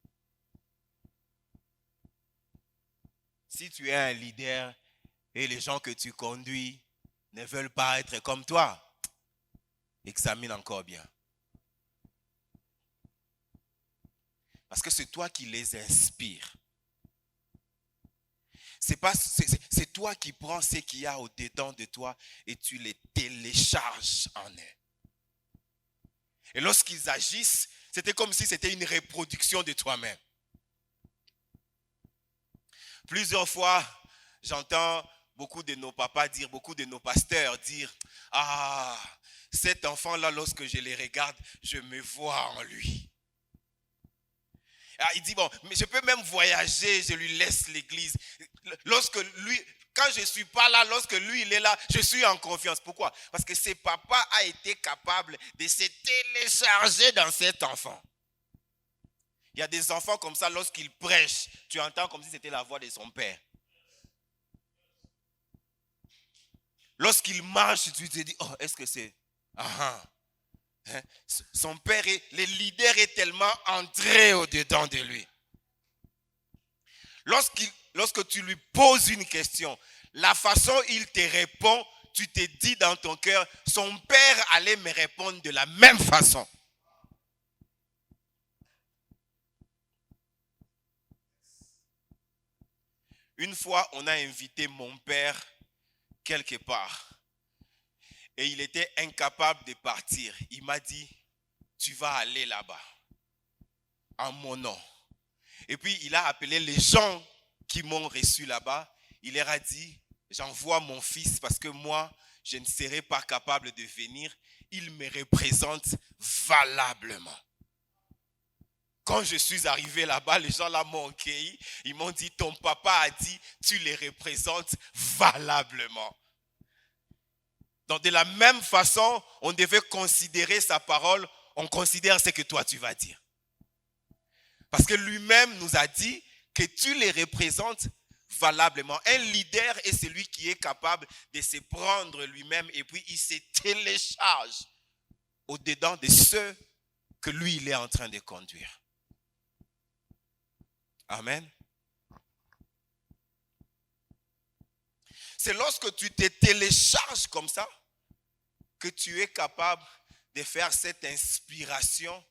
Si tu es un leader et les gens que tu conduis ne veulent pas être comme toi, examine encore bien. Parce que c'est toi qui les inspires. C'est toi qui prends ce qu'il y a au-dedans de toi et tu les télécharges en eux. Et lorsqu'ils agissent, c'était comme si c'était une reproduction de toi-même. Plusieurs fois, j'entends beaucoup de nos papas dire, beaucoup de nos pasteurs dire, « Ah, cet enfant-là, lorsque je le regarde, je me vois en lui. » Il dit, bon, mais je peux même voyager, je lui laisse l'église. Lorsque lui, quand je ne suis pas là, lorsque lui il est là, je suis en confiance. Pourquoi? Parce que ce papa a été capable de se télécharger dans cet enfant. Il y a des enfants comme ça, lorsqu'ils prêchent, tu entends comme si c'était la voix de son père. Lorsqu'il marche, tu te dis, oh, est-ce que c'est... Son père, le leader est tellement entré au-dedans de lui. Lorsque tu lui poses une question, la façon dont il te répond, tu t'es dit dans ton cœur, son père allait me répondre de la même façon. Une fois, on a invité mon père quelque part et il était incapable de partir. Il m'a dit, tu vas aller là-bas en mon nom. Et puis il a appelé les gens qui m'ont reçu là-bas. Il leur a dit, j'envoie mon fils parce que moi, je ne serai pas capable de venir. Il me représente valablement. Quand je suis arrivé là-bas, les gens là m'ont accueilli. Ils m'ont dit, ton papa a dit, tu les représentes valablement. Donc de la même façon, on devait considérer sa parole. On considère ce que toi tu vas dire. Parce que lui-même nous a dit que tu les représentes valablement. Un leader est celui qui est capable de se prendre lui-même et puis il se télécharge au-dedans de ceux que lui il est en train de conduire. Amen. C'est lorsque tu te télécharges comme ça que tu es capable de faire cette inspiration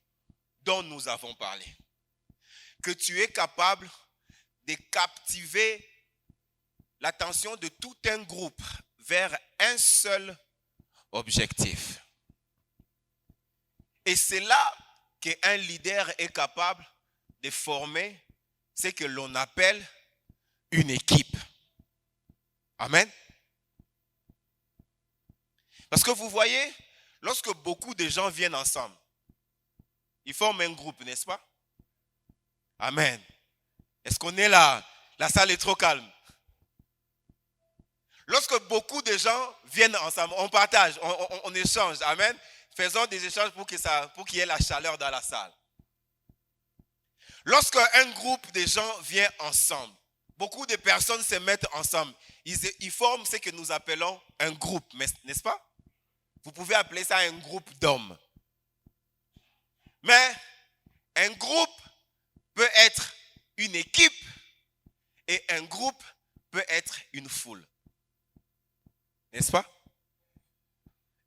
dont nous avons parlé. Que tu es capable de captiver l'attention de tout un groupe vers un seul objectif. Et c'est là qu'un leader est capable de former ce que l'on appelle une équipe. Amen. Parce que vous voyez, lorsque beaucoup de gens viennent ensemble, ils forment un groupe, n'est-ce pas? Amen. Est-ce qu'on est là? La salle est trop calme. Lorsque beaucoup de gens viennent ensemble, on partage, on échange. Amen. Faisons des échanges pour qu'il y ait la chaleur dans la salle. Lorsque un groupe de gens vient ensemble, beaucoup de personnes se mettent ensemble. Ils forment ce que nous appelons un groupe, n'est-ce pas? Vous pouvez appeler ça un groupe d'hommes. Mais un groupe peut être une équipe et un groupe peut être une foule. N'est-ce pas?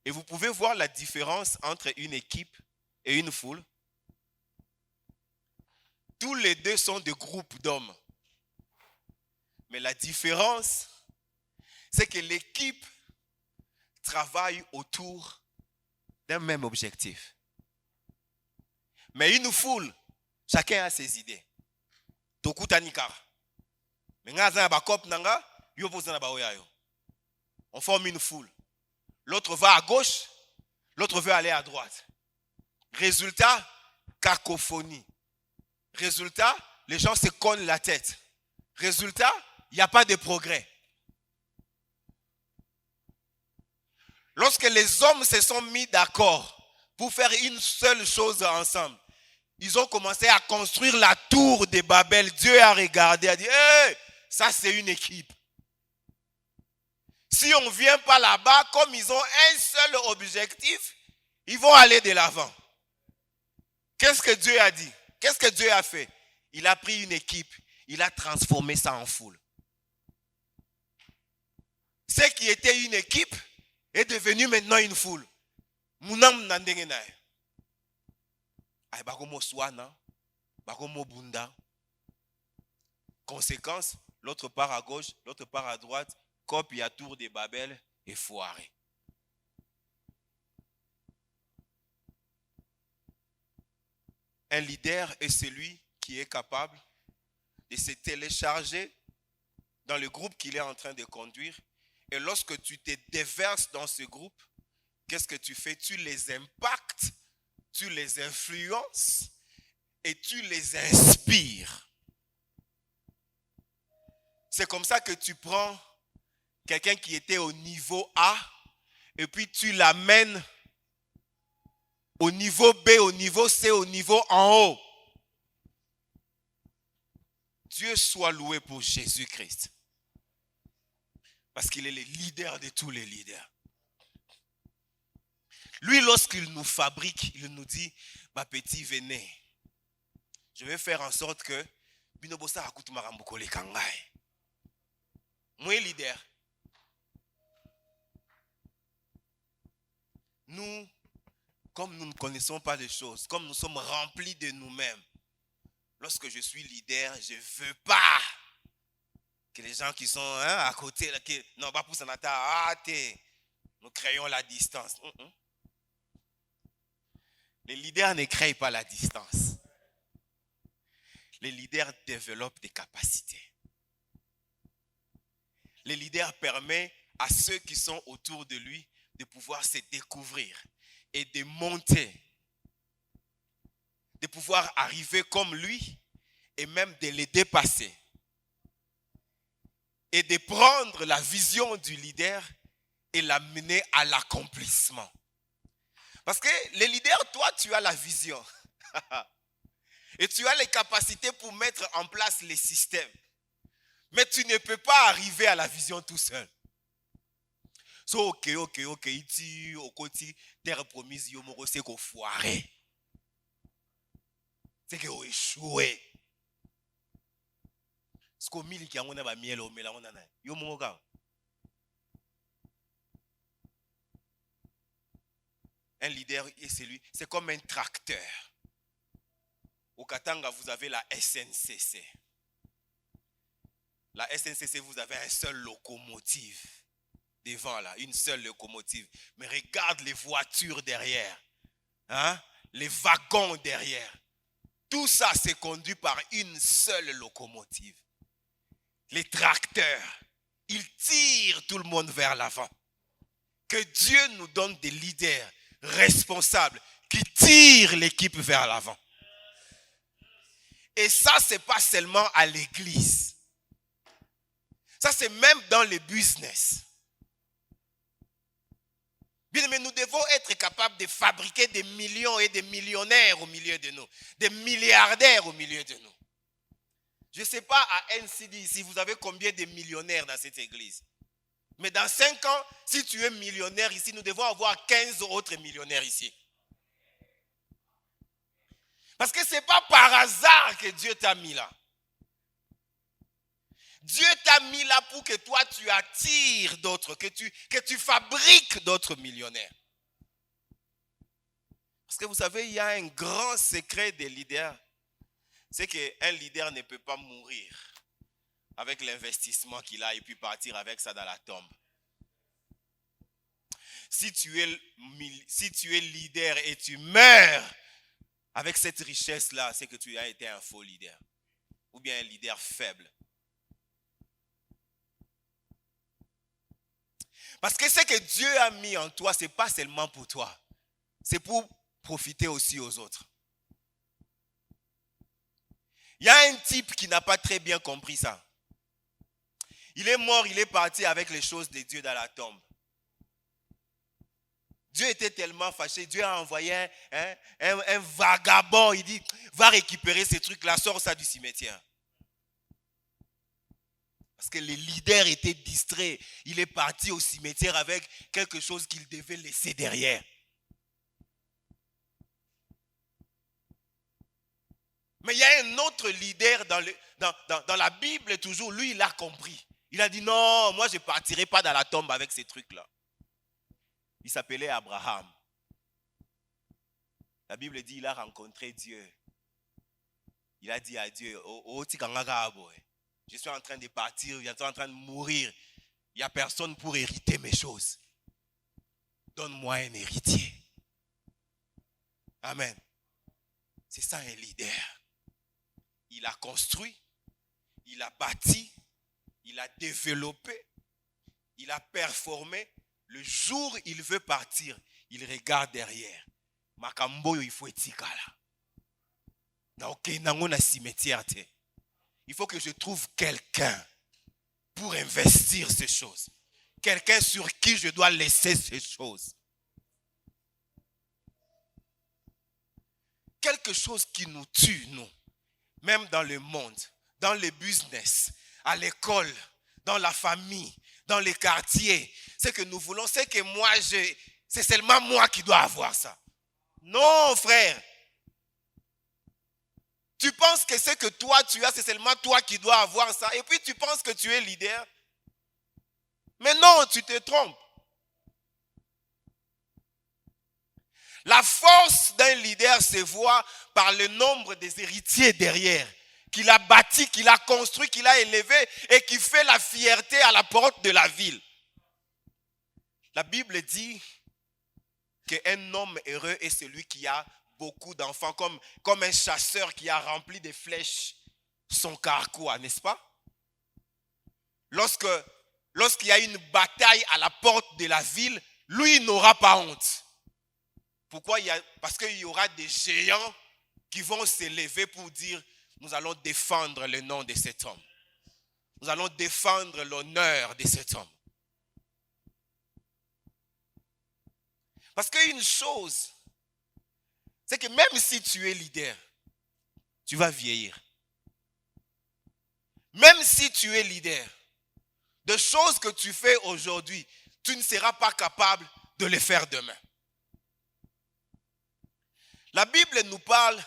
Et vous pouvez voir la différence entre une équipe et une foule. Tous les deux sont des groupes d'hommes. Mais la différence, c'est que l'équipe travaille autour d'un même objectif. Mais une foule, chacun a ses idées. On forme une foule. L'autre va à gauche, l'autre veut aller à droite. Résultat, cacophonie. Résultat, les gens se cognent la tête. Résultat, il n'y a pas de progrès. Lorsque les hommes se sont mis d'accord pour faire une seule chose ensemble, ils ont commencé à construire la tour de Babel. Dieu a regardé, a dit, hey, ça c'est une équipe. Si on ne vient pas là-bas, comme ils ont un seul objectif, ils vont aller de l'avant. Qu'est-ce que Dieu a dit? Qu'est-ce que Dieu a fait? Il a pris une équipe, il a transformé ça en foule. Ce qui était une équipe est devenu maintenant une foule. Munam nandengena. Ay bagomo swana, bagomo bunda. Conséquence, l'autre part à gauche, l'autre part à droite, copie à tour de Babel et foiré. Un leader est celui qui est capable de se télécharger dans le groupe qu'il est en train de conduire. Et lorsque tu te déverses dans ce groupe, qu'est-ce que tu fais? Tu les impactes, tu les influences et tu les inspires. C'est comme ça que tu prends quelqu'un qui était au niveau A et puis tu l'amènes au niveau B, au niveau C, au niveau en haut. Dieu soit loué pour Jésus-Christ. Parce qu'il est le leader de tous les leaders. Lui, lorsqu'il nous fabrique, il nous dit, ma petit, venez. Je vais faire en sorte que Binobosa akutu marambuko le kangai. Moi leader. nous, comme nous ne connaissons pas les choses, comme nous sommes remplis de nous-mêmes, lorsque je suis leader, je ne veux pas que les gens qui sont à côté, là, qui, non, pas pour s'en attendre, nous créons la distance. Les leaders ne créent pas la distance. Les leaders développent des capacités. Les leaders permettent à ceux qui sont autour de lui de pouvoir se découvrir et de monter, de pouvoir arriver comme lui et même de les dépasser. Et de prendre la vision du leader et l'amener à l'accomplissement. Parce que les leaders, toi, tu as la vision. Et tu as les capacités pour mettre en place les systèmes. Mais tu ne peux pas arriver à la vision tout seul. So, ok. Iti, okoti, terre promise, yomoro, c'est qu'on foiré. C'est qu'on échoué. Ce qu'on mille qui a mon miel au mélange, yomoro. Un leader, c'est comme un tracteur. Au Katanga, vous avez la SNCC. La SNCC, vous avez un seul locomotive. Devant là, une seule locomotive. Mais regarde les voitures derrière. Hein? Les wagons derrière. Tout ça, c'est conduit par une seule locomotive. Les tracteurs, ils tirent tout le monde vers l'avant. Que Dieu nous donne des leaders responsables qui tirent l'équipe vers l'avant. Et ça, ce n'est pas seulement à l'église. Ça, c'est même dans les business. Bien, mais nous devons être capables de fabriquer des millions et des millionnaires au milieu de nous. Des milliardaires au milieu de nous. Je ne sais pas à NCD si vous avez combien de millionnaires dans cette église. Mais dans 5 ans, si tu es millionnaire ici, nous devons avoir 15 autres millionnaires ici. Parce que ce n'est pas par hasard que Dieu t'a mis là. Dieu t'a mis là pour que toi tu attires d'autres, que tu fabriques d'autres millionnaires. Parce que vous savez, il y a un grand secret des leaders. C'est qu'un leader ne peut pas mourir avec l'investissement qu'il a et puis partir avec ça dans la tombe. Si tu es leader et tu meurs avec cette richesse-là, c'est que tu as été un faux leader. Ou bien un leader faible. Parce que ce que Dieu a mis en toi, ce n'est pas seulement pour toi. C'est pour profiter aussi aux autres. Il y a un type qui n'a pas très bien compris ça. Il est mort, il est parti avec les choses de Dieu dans la tombe. Dieu était tellement fâché, Dieu a envoyé un vagabond, il dit, va récupérer ces trucs-là, sors ça du cimetière. Parce que le leader était distrait, il est parti au cimetière avec quelque chose qu'il devait laisser derrière. Mais il y a un autre leader dans la Bible toujours, lui il a compris. Il a dit non, moi je ne partirai pas dans la tombe avec ces trucs-là. Il s'appelait Abraham. La Bible dit il a rencontré Dieu. Il a dit à Dieu, je suis en train de partir, je suis en train de mourir. Il n'y a personne pour hériter mes choses. Donne-moi un héritier. Amen. C'est ça un leader. Il a construit, il a bâti, il a développé, il a performé. Le jour où il veut partir, il regarde derrière. Makamboyo, il faut être là. Il faut que je trouve quelqu'un pour investir ces choses. Quelqu'un sur qui je dois laisser ces choses. Quelque chose qui nous tue, nous. Même dans le monde, dans le business, à l'école, dans la famille, dans les quartiers. Ce que nous voulons, c'est que c'est seulement moi qui dois avoir ça. Non, frère. Tu penses que ce que toi tu as, c'est seulement toi qui dois avoir ça. Et puis tu penses que tu es leader. Mais non, tu te trompes. La force d'un leader se voit par le nombre des héritiers derrière, qu'il a bâti, qu'il a construit, qu'il a élevé et qui fait la fierté à la porte de la ville. La Bible dit qu'un homme heureux est celui qui a beaucoup d'enfants, comme un chasseur qui a rempli de flèches son carquois, n'est-ce pas? Lorsqu'il y a une bataille à la porte de la ville, lui, il n'aura pas honte. Pourquoi? Parce qu'il y aura des géants qui vont s'élever pour dire, nous allons défendre le nom de cet homme. Nous allons défendre l'honneur de cet homme. Parce qu'une chose, c'est que même si tu es leader, tu vas vieillir. Même si tu es leader, de choses que tu fais aujourd'hui, tu ne seras pas capable de les faire demain. La Bible nous parle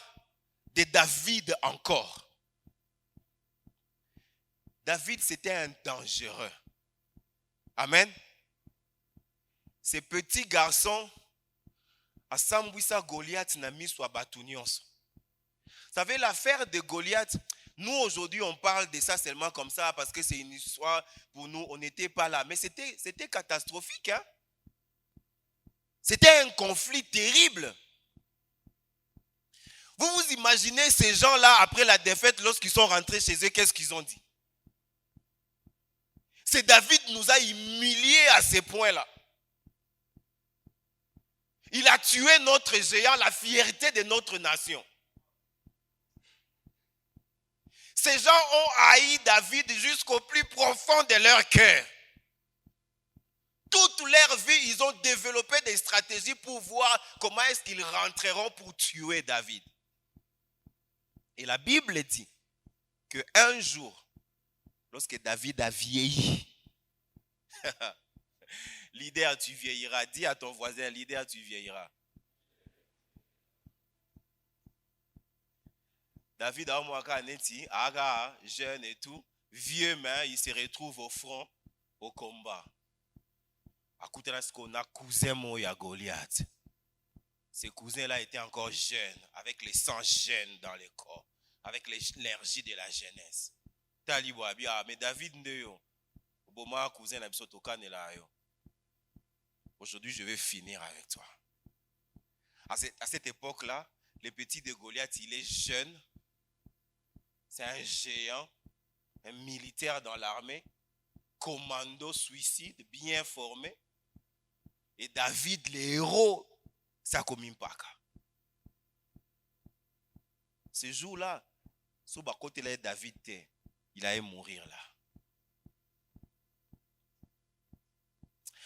de David encore. David, c'était un dangereux. Amen. Ces petits garçons, asambwisa Goliath na miswa batunions. Vous savez, l'affaire de Goliath, nous aujourd'hui on parle de ça seulement comme ça parce que c'est une histoire pour nous, on n'était pas là. Mais c'était catastrophique. Hein? C'était un conflit terrible. Vous vous imaginez ces gens-là, après la défaite, lorsqu'ils sont rentrés chez eux, qu'est-ce qu'ils ont dit? C'est David nous a humiliés à ce point-là. Il a tué notre géant, la fierté de notre nation. Ces gens ont haï David jusqu'au plus profond de leur cœur. Toute leur vie, ils ont développé des stratégies pour voir comment est-ce qu'ils rentreront pour tuer David. Et la Bible dit qu'un jour, lorsque David a vieilli, leader, tu vieilliras. Dis à ton voisin, leader, tu vieilliras. David, jeune et tout, vieux, mais il se retrouve au front, au combat. À côté de ce qu'on a cousin Moya Goliath. Ces cousins-là étaient encore jeunes, avec les sangs jeunes dans le corps, avec l'énergie de la jeunesse. Mais David, aujourd'hui, je vais finir avec toi. À cette époque-là, le petit de Goliath, il est jeune. C'est un géant, un militaire dans l'armée, commando suicide, bien formé. Et David, le héros, ça comme Mpaka. Ce jour-là, sous bas côté là, David, il allait mourir là.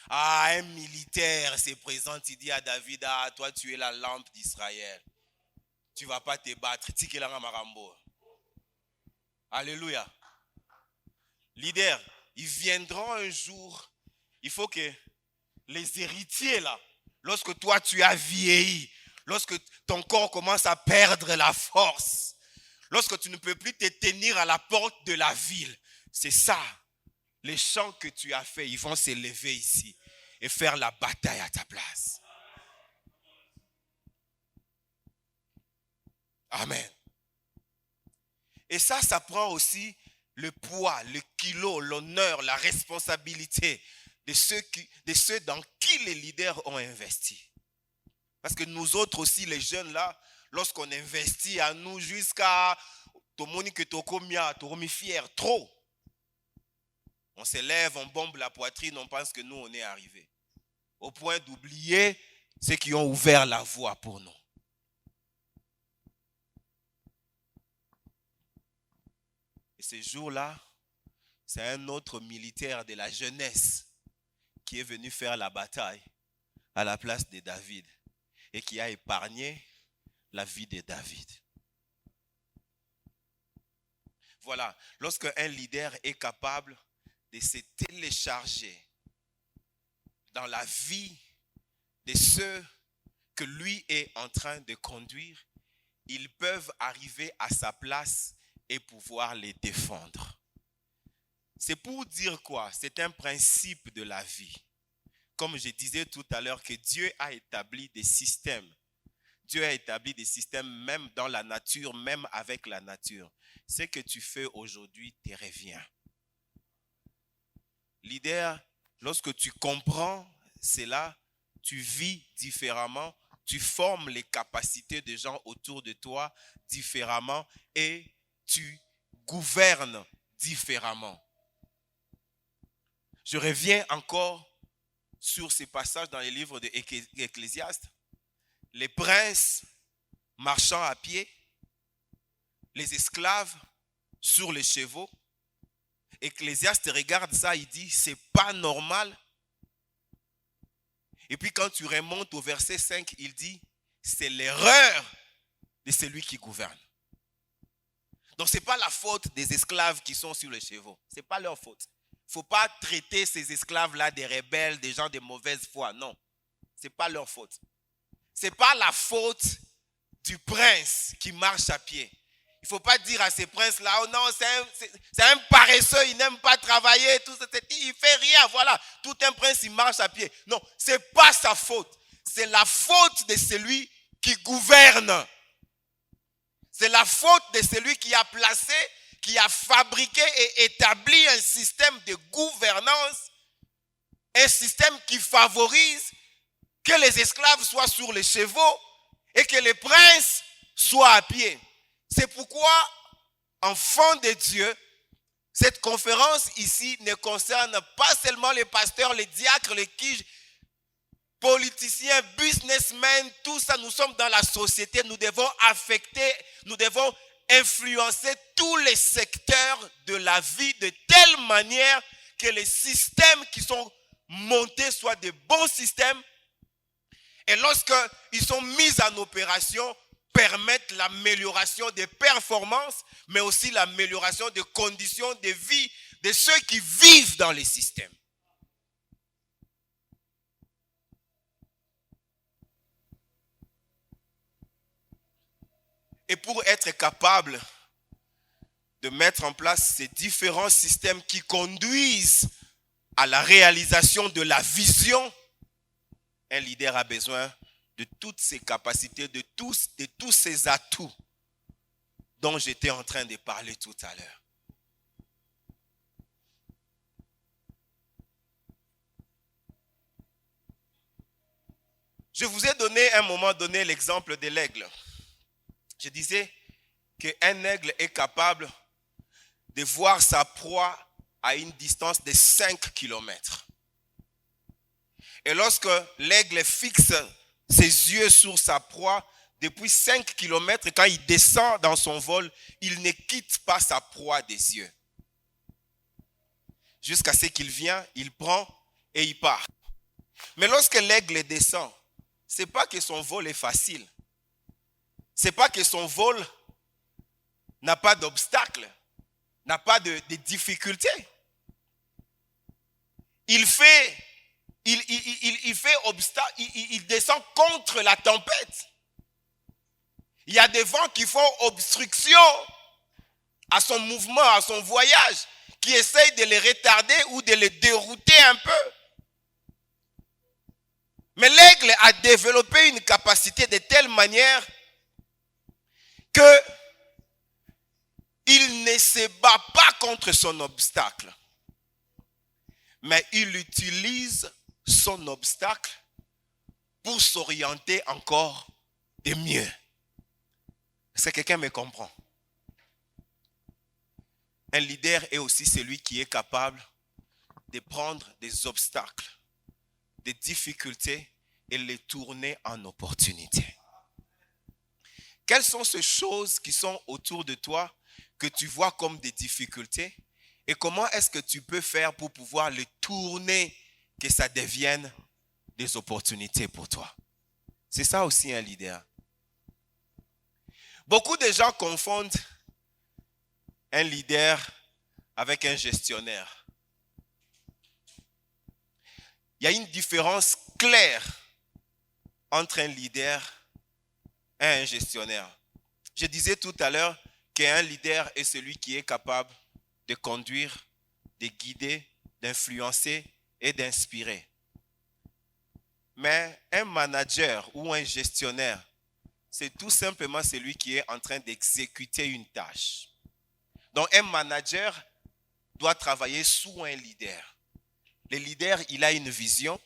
Ah, un militaire se présente, il dit à David, ah, toi tu es la lampe d'Israël. Tu ne vas pas te battre. Alléluia. Leader, ils viendront un jour. Il faut que les héritiers là, lorsque toi tu as vieilli, lorsque ton corps commence à perdre la force, lorsque tu ne peux plus te tenir à la porte de la ville, c'est ça. Les chants que tu as faits, ils vont s'élever ici et faire la bataille à ta place. Amen. Et ça prend aussi le poids, le kilo, l'honneur, la responsabilité de ceux dans qui les leaders ont investi. Parce que nous autres aussi, les jeunes là, lorsqu'on investit à nous jusqu'à fier, trop. On s'élève, on bombe la poitrine, on pense que nous, on est arrivés. Au point d'oublier ceux qui ont ouvert la voie pour nous. Et ce jour-là, c'est un autre militaire de la jeunesse qui est venu faire la bataille à la place de David et qui a épargné la vie de David. Voilà, lorsque un leader est capable de se télécharger dans la vie de ceux que lui est en train de conduire, ils peuvent arriver à sa place et pouvoir les défendre. C'est pour dire quoi? C'est un principe de la vie. Comme je disais tout à l'heure, que Dieu a établi des systèmes Dieu a établi des systèmes même dans la nature, même avec la nature. Ce que tu fais aujourd'hui te revient. Leader, lorsque tu comprends cela, tu vis différemment, tu formes les capacités des gens autour de toi différemment et tu gouvernes différemment. Je reviens encore sur ces passages dans les livres de l'Ecclésiaste. Les princes marchant à pied, les esclaves sur les chevaux. Ecclésiaste regarde ça, il dit, c'est pas normal. Et puis quand tu remontes au verset 5, il dit, c'est l'erreur de celui qui gouverne. Donc ce n'est pas la faute des esclaves qui sont sur les chevaux. Ce n'est pas leur faute. Il ne faut pas traiter ces esclaves-là des rebelles, des gens de mauvaise foi. Non, ce n'est pas leur faute. Ce n'est pas la faute du prince qui marche à pied. Il ne faut pas dire à ces princes-là, oh non, c'est un paresseux, il n'aime pas travailler, tout ça, il ne fait rien, voilà. Tout un prince, il marche à pied. Non, ce n'est pas sa faute. C'est la faute de celui qui gouverne. C'est la faute de celui qui a placé, qui a fabriqué et établi un système de gouvernance, un système qui favorise que les esclaves soient sur les chevaux et que les princes soient à pied. C'est pourquoi, enfants de Dieu, cette conférence ici ne concerne pas seulement les pasteurs, les diacres, les quiges, politiciens, businessmen, tout ça. Nous sommes dans la société, nous devons affecter, nous devons influencer tous les secteurs de la vie de telle manière que les systèmes qui sont montés soient de bons systèmes et lorsqu'ils sont mis en opération, permettent l'amélioration des performances, mais aussi l'amélioration des conditions de vie de ceux qui vivent dans les systèmes. Et pour être capable de mettre en place ces différents systèmes qui conduisent à la réalisation de la vision, un leader a besoin de toutes ses capacités, de tous ses atouts dont j'étais en train de parler tout à l'heure. Je vous ai donné à un moment donné l'exemple de l'aigle. Je disais qu'un aigle est capable de voir sa proie à une distance de 5 km. Et lorsque l'aigle fixe ses yeux sur sa proie, depuis 5 km, quand il descend dans son vol, il ne quitte pas sa proie des yeux. Jusqu'à ce qu'il vient, il prend et il part. Mais lorsque l'aigle descend, ce n'est pas que son vol est facile. Ce n'est pas que son vol n'a pas d'obstacle, n'a pas de difficulté. Il descend contre la tempête. Il y a des vents qui font obstruction à son mouvement, à son voyage, qui essayent de les retarder ou de les dérouter un peu. Mais l'aigle a développé une capacité de telle manière que il ne se bat pas contre son obstacle, mais il utilise son obstacle pour s'orienter encore de mieux. Est-ce que quelqu'un me comprend? Un leader est aussi celui qui est capable de prendre des obstacles, des difficultés et les tourner en opportunités. Quelles sont ces choses qui sont autour de toi que tu vois comme des difficultés et comment est-ce que tu peux faire pour pouvoir les tourner, que ça devienne des opportunités pour toi? C'est ça aussi un leader. Beaucoup de gens confondent un leader avec un gestionnaire. Il y a une différence claire entre un leader et un gestionnaire. Je disais tout à l'heure qu'un leader est celui qui est capable de conduire, de guider, d'influencer et d'inspirer. Mais un manager ou un gestionnaire c'est tout simplement celui qui est en train d'exécuter une tâche. Donc un manager doit travailler sous un leader. Le leader, il a une vision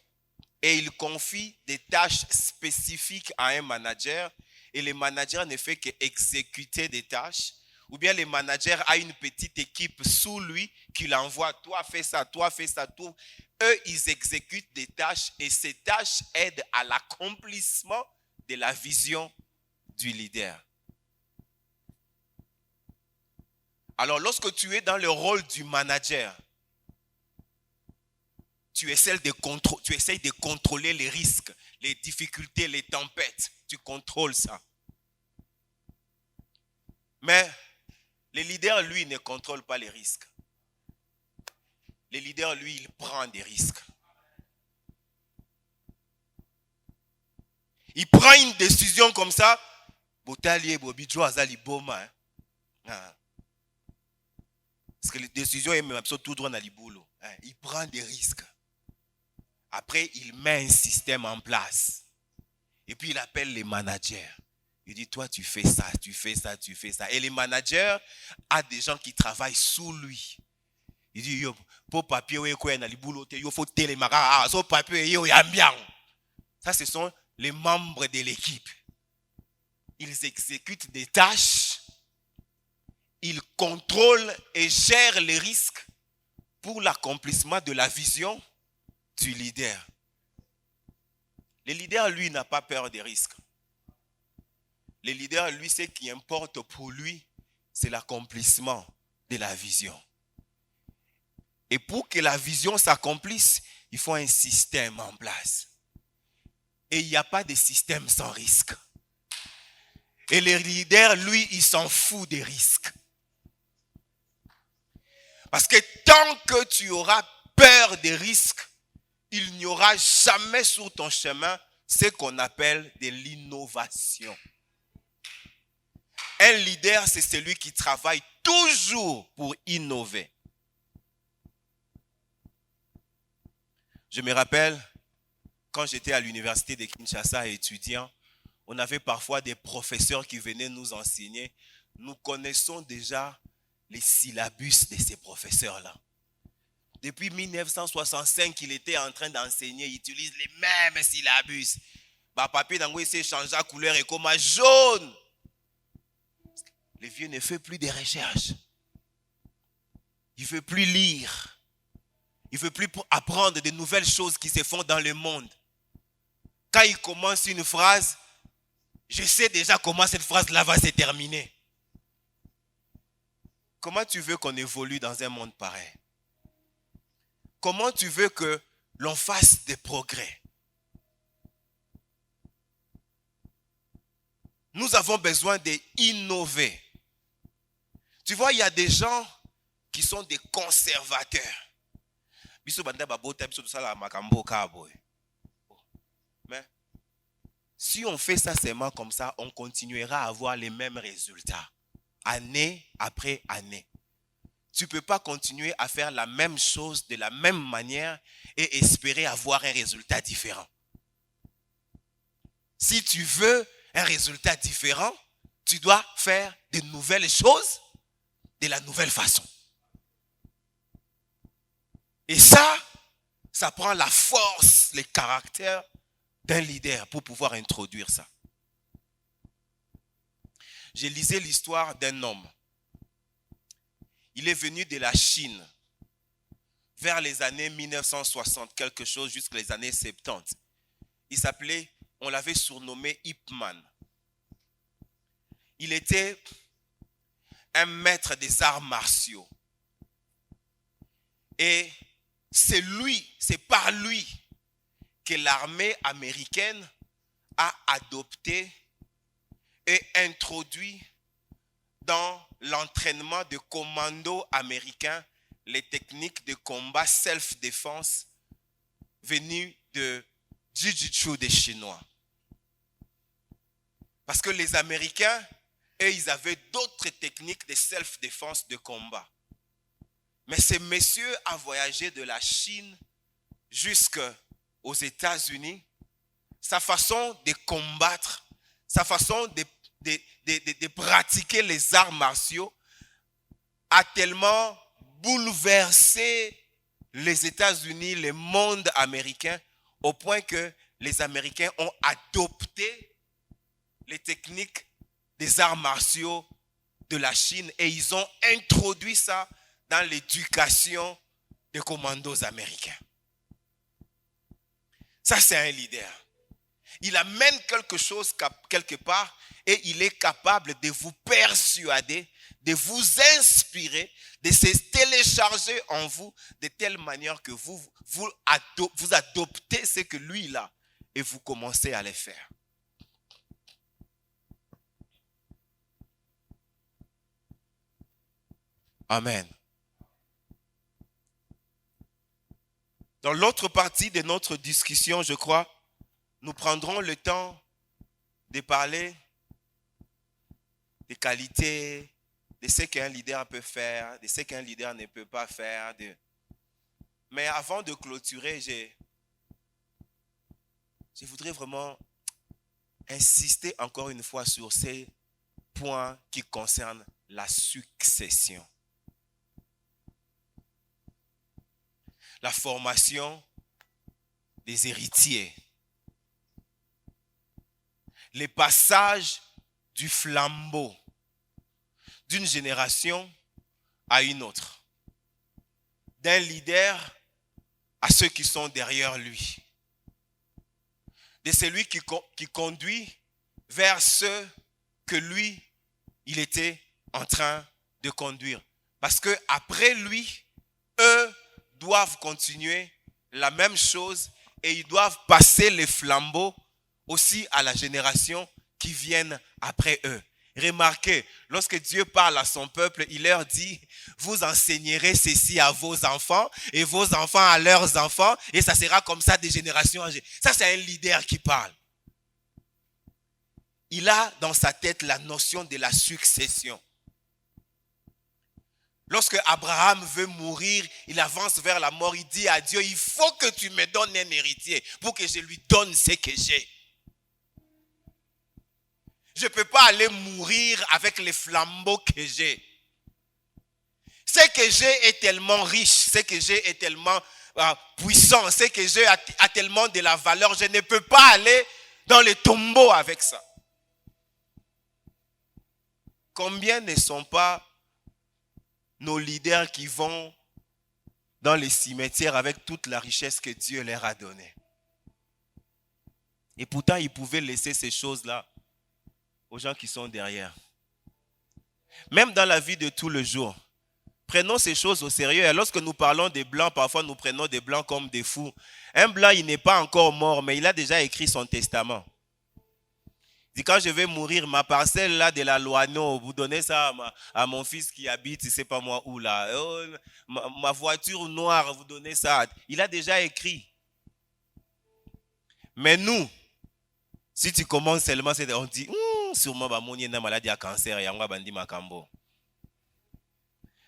et il confie des tâches spécifiques à un manager et le manager ne fait qu'exécuter des tâches. Ou bien le manager a une petite équipe sous lui qui l'envoie, toi fais ça, toi fais ça, tout. Eux, ils exécutent des tâches et ces tâches aident à l'accomplissement de la vision du leader. Alors, lorsque tu es dans le rôle du manager, tu essaies de contrôler les risques, les difficultés, les tempêtes. Tu contrôles ça. Mais le leader, lui, ne contrôle pas les risques. Le leader, lui, il prend des risques. Il prend une décision comme ça. Parce que les décisions, tout droit dans le boulot. Il prend des risques. Après, il met un système en place. Et puis, il appelle les managers. Il dit, toi, tu fais ça, tu fais ça, tu fais ça. Et les managers ont des gens qui travaillent sous lui. Il dit, yo, pour papier, il faut télémarquer. So papier, yo, bien. Ça, ce sont les membres de l'équipe. Ils exécutent des tâches. Ils contrôlent et gèrent les risques pour l'accomplissement de la vision du leader. Le leader, lui, n'a pas peur des risques. Le leader, lui, ce qui importe pour lui, c'est l'accomplissement de la vision. Et pour que la vision s'accomplisse, il faut un système en place. Et il n'y a pas de système sans risque. Et le leader, lui, il s'en fout des risques. Parce que tant que tu auras peur des risques, il n'y aura jamais sur ton chemin ce qu'on appelle de l'innovation. Un leader, c'est celui qui travaille toujours pour innover. Je me rappelle, quand j'étais à l'université de Kinshasa étudiant, on avait parfois des professeurs qui venaient nous enseigner. Nous connaissons déjà les syllabus de ces professeurs-là. Depuis 1965, il était en train d'enseigner, il utilise les mêmes syllabus. Papier d'angoisse s'est changé la couleur et comme jaune. Le vieux ne fait plus de recherches. Il ne veut plus lire. Il ne veut plus apprendre de nouvelles choses qui se font dans le monde. Quand il commence une phrase, je sais déjà comment cette phrase-là va se terminer. Comment tu veux qu'on évolue dans un monde pareil? Comment tu veux que l'on fasse des progrès? Nous avons besoin d'innover. Tu vois, il y a des gens qui sont des conservateurs. Mais si on fait ça seulement comme ça, on continuera à avoir les mêmes résultats, année après année. Tu ne peux pas continuer à faire la même chose de la même manière et espérer avoir un résultat différent. Si tu veux un résultat différent, tu dois faire de nouvelles choses de la nouvelle façon. Et ça prend la force, le caractère d'un leader pour pouvoir introduire ça. J'ai lisé l'histoire d'un homme. Il est venu de la Chine vers les années 1960, quelque chose jusqu'aux les années 70. Il s'appelait, on l'avait surnommé Ip Man. Il était un maître des arts martiaux. Et c'est par lui que l'armée américaine a adopté et introduit dans l'entraînement de commandos américains les techniques de combat self-défense venues de Jiu-Jitsu des Chinois. Parce que les Américains, eux, ils avaient d'autres techniques de self-défense de combat. Mais ce monsieur a voyagé de la Chine jusqu'aux États-Unis. Sa façon de combattre, sa façon de pratiquer les arts martiaux a tellement bouleversé les États-Unis, le monde américain, au point que les Américains ont adopté les techniques des arts martiaux de la Chine et ils ont introduit ça dans l'éducation des commandos américains. Ça, c'est un leader. Il amène quelque chose quelque part et il est capable de vous persuader, de vous inspirer, de se télécharger en vous de telle manière que vous adoptez ce que lui il a et vous commencez à les faire. Amen. Dans l'autre partie de notre discussion, je crois, nous prendrons le temps de parler des qualités, de ce qu'un leader peut faire, de ce qu'un leader ne peut pas faire. Mais avant de clôturer, je voudrais vraiment insister encore une fois sur ces points qui concernent la succession. La formation des héritiers. Les passages du flambeau d'une génération à une autre. D'un leader à ceux qui sont derrière lui. De celui qui conduit vers ceux que lui, il était en train de conduire. Parce que après lui, eux doivent continuer la même chose et ils doivent passer les flambeaux aussi à la génération qui viennent après eux. Remarquez, lorsque Dieu parle à son peuple, il leur dit, vous enseignerez ceci à vos enfants et vos enfants à leurs enfants et ça sera comme ça des générations âgées. Ça, c'est un leader qui parle. Il a dans sa tête la notion de la succession. Lorsque Abraham veut mourir, il avance vers la mort, il dit à Dieu, il faut que tu me donnes un héritier pour que je lui donne ce que j'ai. Je ne peux pas aller mourir avec les flambeaux que j'ai. Ce que j'ai est tellement riche, ce que j'ai est tellement puissant, ce que j'ai a tellement de la valeur, je ne peux pas aller dans les tombeaux avec ça. Combien ne sont pas nos leaders qui vont dans les cimetières avec toute la richesse que Dieu leur a donnée? Et pourtant, ils pouvaient laisser ces choses-là aux gens qui sont derrière. Même dans la vie de tous les jours, prenons ces choses au sérieux. Et lorsque nous parlons des blancs, parfois nous prenons des blancs comme des fous. Un blanc, il n'est pas encore mort, mais il a déjà écrit son testament. Il dit, quand je vais mourir, ma parcelle là de la Loano, vous donnez ça à mon fils qui habite, je ne sais pas moi où là. Oh, ma voiture noire, vous donnez ça. Il a déjà écrit. Mais nous, si tu commences seulement, on dit, sûrement, il y a une maladie à cancer, il y a un makambo.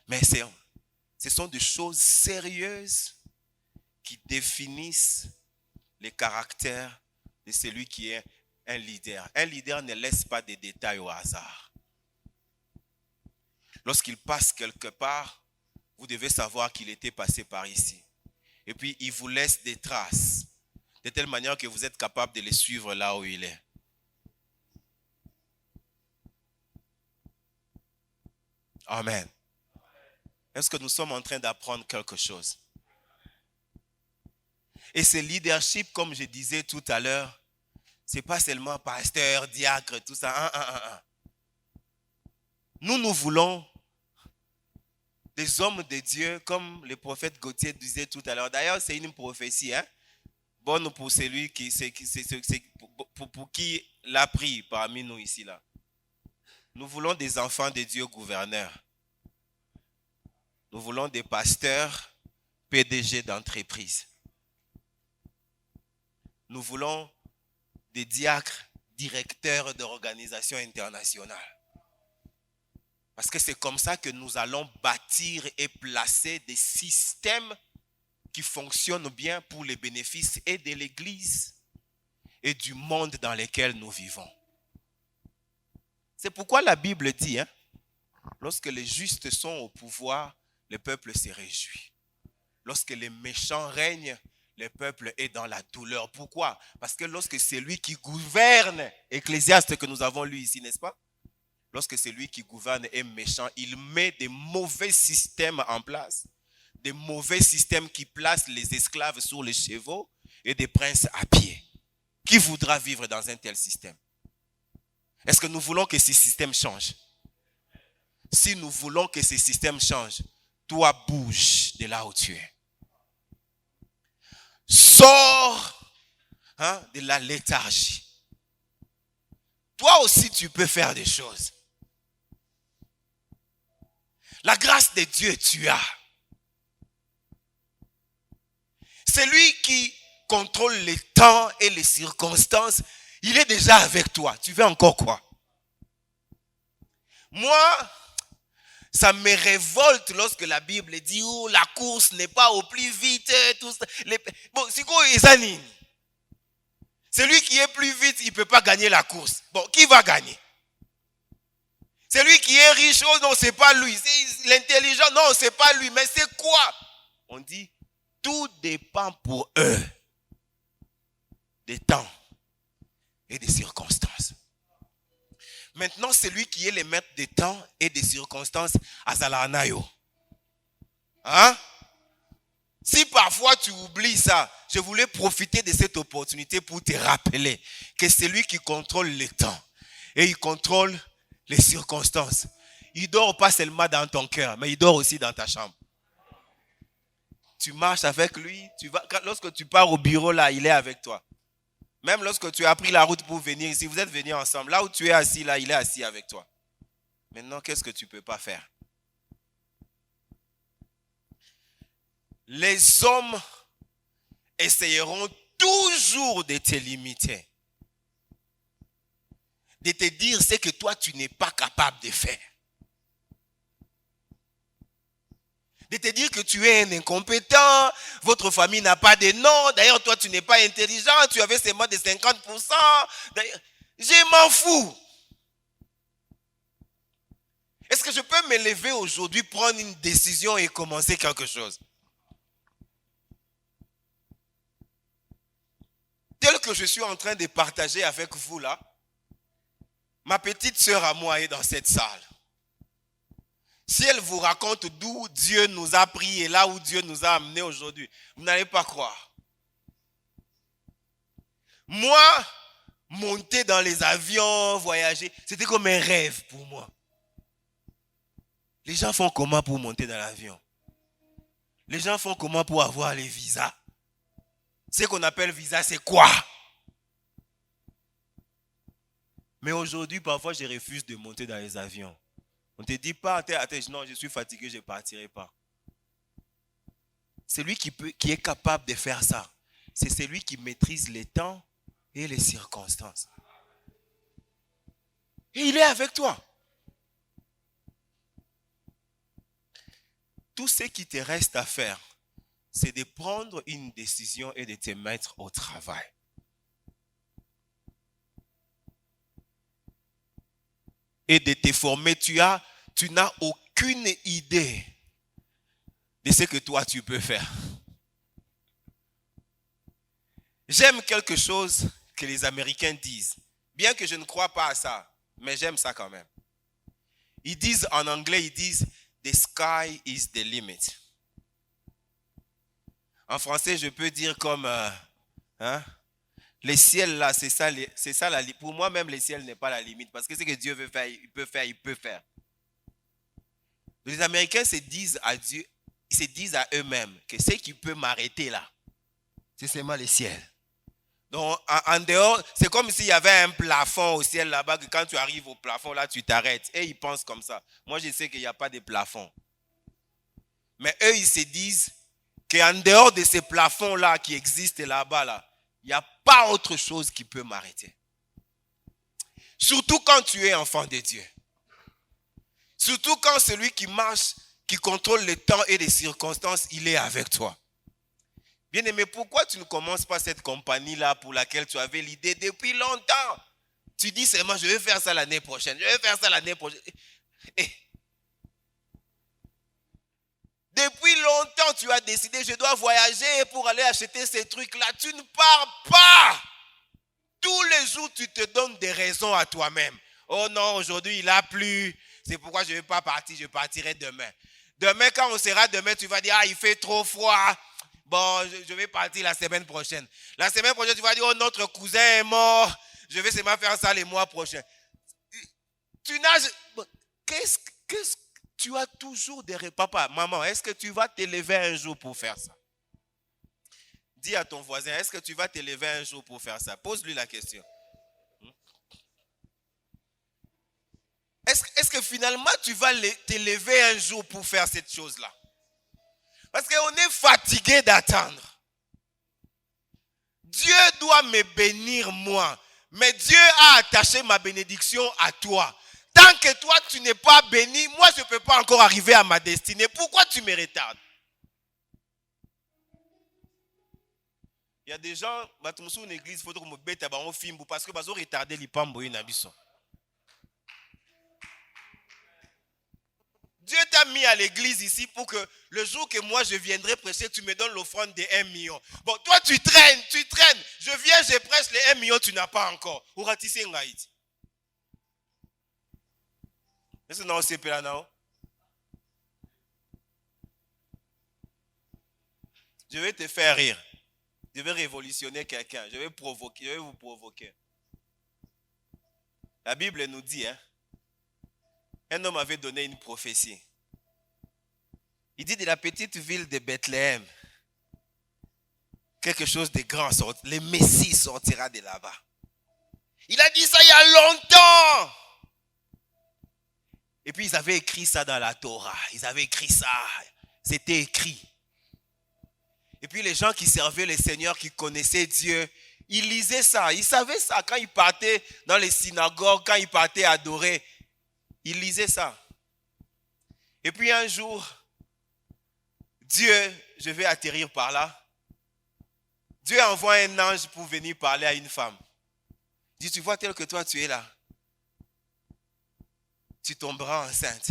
Mais ce sont des choses sérieuses qui définissent les caractères de celui qui est un leader. Un leader ne laisse pas de détails au hasard. Lorsqu'il passe quelque part, vous devez savoir qu'il était passé par ici. Et puis, il vous laisse des traces, de telle manière que vous êtes capable de les suivre là où il est. Amen. Est-ce que nous sommes en train d'apprendre quelque chose? Et ce leadership, comme je disais tout à l'heure, ce n'est pas seulement pasteur, diacre, tout ça. Nous voulons des hommes de Dieu, comme le prophète Gauthier disait tout à l'heure. D'ailleurs, c'est une prophétie, bonne pour celui pour qui l'a pris parmi nous ici là. Nous voulons des enfants de Dieu gouverneurs. Nous voulons des pasteurs, PDG d'entreprise. Nous voulons des diacres, directeurs d'organisations internationales. Parce que c'est comme ça que nous allons bâtir et placer des systèmes qui fonctionnent bien pour les bénéfices et de l'Église et du monde dans lequel nous vivons. C'est pourquoi la Bible dit, lorsque les justes sont au pouvoir, le peuple se réjouit. Lorsque les méchants règnent, le peuple est dans la douleur. Pourquoi? Parce que lorsque c'est lui qui gouverne, Ecclésiaste que nous avons lu ici, n'est-ce pas? Lorsque c'est lui qui gouverne est méchant, il met des mauvais systèmes en place. Des mauvais systèmes qui placent les esclaves sur les chevaux et des princes à pied. Qui voudra vivre dans un tel système? Est-ce que nous voulons que ces systèmes changent? Si nous voulons que ces systèmes changent, toi bouge de là où tu es. Sors de la léthargie. Toi aussi tu peux faire des choses. La grâce de Dieu tu as. C'est lui qui contrôle les temps et les circonstances. Il est déjà avec toi. Tu veux encore quoi? Moi, ça me révolte lorsque la Bible dit oh, la course n'est pas au plus vite. Tout ça. Bon, c'est quoi Ezanine? Celui qui est plus vite, il ne peut pas gagner la course. Bon, qui va gagner? Celui qui est riche, oh non, c'est pas lui. C'est l'intelligent, non, c'est pas lui. Mais c'est quoi? On dit, tout dépend pour eux des temps et des circonstances. Maintenant, celui qui est le maître des temps et des circonstances, Azalanayo. Si parfois tu oublies ça, je voulais profiter de cette opportunité pour te rappeler que c'est lui qui contrôle le temps et il contrôle les circonstances. Il dort pas seulement dans ton cœur, mais il dort aussi dans ta chambre. Tu marches avec lui, lorsque tu pars au bureau là, il est avec toi. Même lorsque tu as pris la route pour venir ici, vous êtes venus ensemble. Là où tu es assis, là, il est assis avec toi. Maintenant, qu'est-ce que tu ne peux pas faire? Les hommes essayeront toujours de te limiter. De te dire ce que toi, tu n'es pas capable de faire. De te dire que tu es un incompétent, votre famille n'a pas de nom, d'ailleurs toi tu n'es pas intelligent, tu avais seulement de 50%, d'ailleurs, je m'en fous. Est-ce que je peux me lever aujourd'hui, prendre une décision et commencer quelque chose? Tel que je suis en train de partager avec vous là, ma petite sœur à moi est dans cette salle. Si elle vous raconte d'où Dieu nous a pris et là où Dieu nous a amenés aujourd'hui, vous n'allez pas croire. Moi, monter dans les avions, voyager, c'était comme un rêve pour moi. Les gens font comment pour monter dans l'avion? Les gens font comment pour avoir les visas? Ce qu'on appelle visa, c'est quoi? Mais aujourd'hui, parfois, je refuse de monter dans les avions. On ne te dit pas, attends, non, je suis fatigué, je ne partirai pas. Celui qui est capable de faire ça, c'est celui qui maîtrise les temps et les circonstances. Et il est avec toi. Tout ce qui te reste à faire, c'est de prendre une décision et de te mettre au travail. Et de te former, tu n'as aucune idée de ce que toi tu peux faire. J'aime quelque chose que les Américains disent, bien que je ne crois pas à ça, mais j'aime ça quand même. Ils disent en anglais, the sky is the limit. En français, je peux dire comme les ciels là, c'est ça la limite. Pour moi même, les ciels n'est pas la limite, parce que ce que Dieu veut faire, il peut faire. Les Américains se disent à Dieu, ils se disent à eux-mêmes que ce qui peut m'arrêter là, c'est seulement le ciel. Donc en dehors, c'est comme s'il y avait un plafond au ciel là-bas, que quand tu arrives au plafond là, tu t'arrêtes. Et ils pensent comme ça. Moi, je sais qu'il n'y a pas de plafond. Mais eux, ils se disent qu'en dehors de ces plafonds là qui existent là-bas là, il n'y a pas autre chose qui peut m'arrêter. Surtout quand tu es enfant de Dieu. Surtout quand celui qui marche, qui contrôle le temps et les circonstances, il est avec toi. Bien-aimé, pourquoi tu ne commences pas cette compagnie-là pour laquelle tu avais l'idée depuis longtemps? Tu dis seulement, je vais faire ça l'année prochaine. Je vais faire ça l'année prochaine. Depuis longtemps, tu as décidé, je dois voyager pour aller acheter ces trucs-là. Tu ne pars pas. Tous les jours, tu te donnes des raisons à toi-même. Oh non, aujourd'hui, il a plu. C'est pourquoi je ne vais pas partir, je partirai demain. Demain, quand on sera demain, tu vas dire, ah, il fait trop froid. Bon, je vais partir la semaine prochaine. La semaine prochaine, tu vas dire, oh, notre cousin est mort. Je vais seulement faire ça les mois prochains. Tu n'as... Qu'est-ce que tu as toujours des... Papa, maman, est-ce que tu vas t'élever un jour pour faire ça? Dis à ton voisin, est-ce que tu vas t'élever un jour pour faire ça? Pose-lui la question. Est-ce que finalement tu vas t'élever un jour pour faire cette chose-là? Parce qu'on est fatigué d'attendre. Dieu doit me bénir moi. Mais Dieu a attaché ma bénédiction à toi. Tant que toi tu n'es pas béni, moi je ne peux pas encore arriver à ma destinée. Pourquoi tu me retardes? Il y a des gens, une église, il faut que je me bête un film parce que je vais retarder les pambos. Dieu t'a mis à l'église ici pour que le jour que moi je viendrai prêcher, tu me donnes l'offrande de 1 million. Bon, toi tu traînes. Je viens, je prêche les 1 million, tu n'as pas encore. Où ratissez un gaïd? Est-ce que non, c'est pas là? Je vais te faire rire. Je vais révolutionner quelqu'un. Je vais vous provoquer. La Bible nous dit, un homme avait donné une prophétie. Il dit de la petite ville de Bethléem, quelque chose de grand sortira. Le Messie sortira de là-bas. Il a dit ça il y a longtemps. Et puis ils avaient écrit ça dans la Torah. Ils avaient écrit ça. C'était écrit. Et puis les gens qui servaient le Seigneur, qui connaissaient Dieu, ils lisaient ça. Ils savaient ça quand ils partaient dans les synagogues, quand ils partaient adorer. Ils lisaient ça. Et puis un jour, Dieu, je vais atterrir par là. Dieu envoie un ange pour venir parler à une femme. Il dit, tu vois tel que toi tu es là. Tu tomberas enceinte.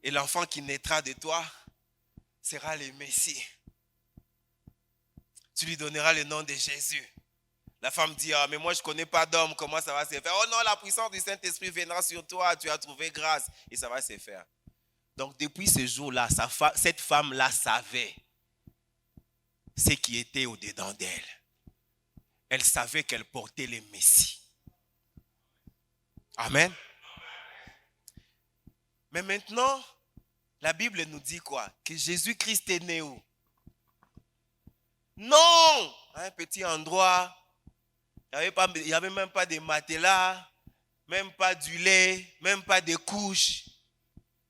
Et l'enfant qui naîtra de toi sera le Messie. Tu lui donneras le nom de Jésus. La femme dit, ah, mais moi je ne connais pas d'homme, comment ça va se faire? Oh non, la puissance du Saint-Esprit viendra sur toi, tu as trouvé grâce et ça va se faire. Donc depuis ce jour-là, cette femme-là savait ce qui était au-dedans d'elle. Elle savait qu'elle portait le Messie. Amen. Mais maintenant, la Bible nous dit quoi? Que Jésus-Christ est né où? Non! Un petit endroit. Il n'y avait même pas de matelas, même pas du lait, même pas de couches.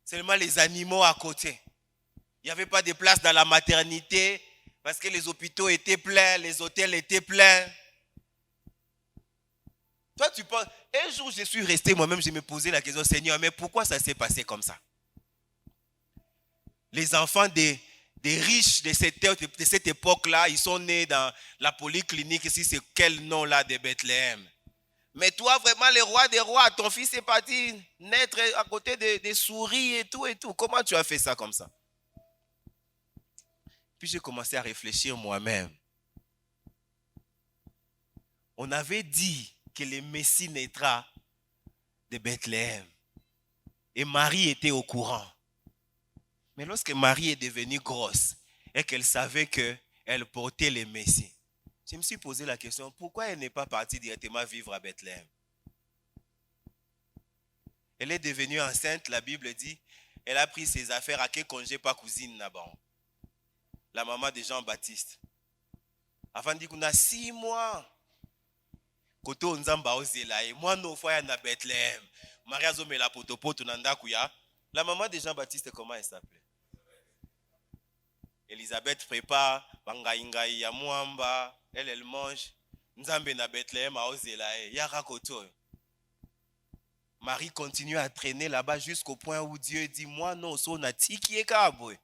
Seulement les animaux à côté. Il n'y avait pas de place dans la maternité parce que les hôpitaux étaient pleins, les hôtels étaient pleins. Toi, tu penses, un jour je suis resté moi-même, je me posais la question, Seigneur, mais pourquoi ça s'est passé comme ça? Les enfants des riches de cette époque-là, ils sont nés dans la polyclinique, ici c'est quel nom-là de Bethléem? Mais toi, vraiment, le roi des rois, ton fils est parti naître à côté des souris et tout et tout. Comment tu as fait ça comme ça? Puis j'ai commencé à réfléchir moi-même. On avait dit que le Messie naîtra de Bethléem. Et Marie était au courant. Mais lorsque Marie est devenue grosse et qu'elle savait qu'elle portait le Messie, je me suis posé la question, pourquoi elle n'est pas partie directement vivre à Bethléem? Elle est devenue enceinte, la Bible dit, elle a pris ses affaires à quel congé pas cousine là-bas. La maman de Jean-Baptiste. Avant de dire qu'on a 6 mois. Koto nzamba ozelaye, moi no foya na Bethléem. Maria zomela potopoto nanda kuya. La maman de Jean-Baptiste, comment elle s'appelait? Elisabeth prépare bangaingai ya mwamba, elle mange. Nzambe na Bethléem a ozelaye, yara koto. Marie continue à traîner là-bas jusqu'au point où Dieu dit, moi non, so na tiki e kabwe.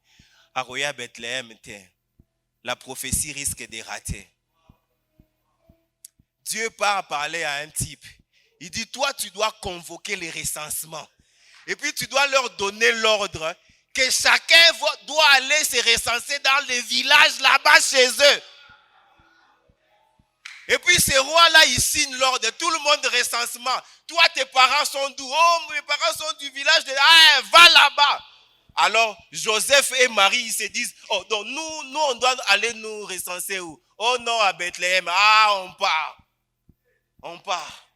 Aroya Bethléem te. La prophétie risque de rater. Dieu part parler à un type. Il dit, toi, tu dois convoquer les recensements. Et puis, tu dois leur donner l'ordre que chacun doit aller se recenser dans les villages là-bas chez eux. Et puis, ce roi-là, il signe l'ordre. Tout le monde recensement. Toi, tes parents sont d'où? Oh, mes parents sont du village de... Ah, va là-bas. Alors, Joseph et Marie, ils se disent, oh, donc nous, on doit aller nous recenser où? Oh non, à Bethléem. Ah, on part. On part.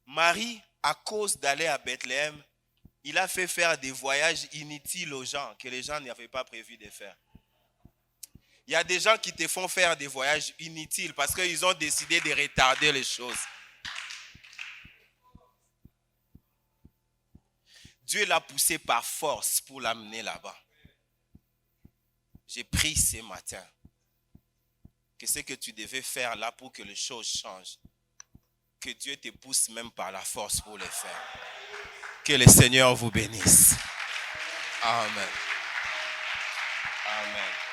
Marie, à cause d'aller à Bethléem, il a fait faire des voyages inutiles aux gens que les gens n'avaient pas prévu de faire. Il y a des gens qui te font faire des voyages inutiles parce qu'ils ont décidé de retarder les choses. Dieu l'a poussé par force pour l'amener là-bas. J'ai pris ce matin que ce que tu devais faire là pour que les choses changent, que Dieu te pousse même par la force pour les faire. Que le Seigneur vous bénisse. Amen. Amen.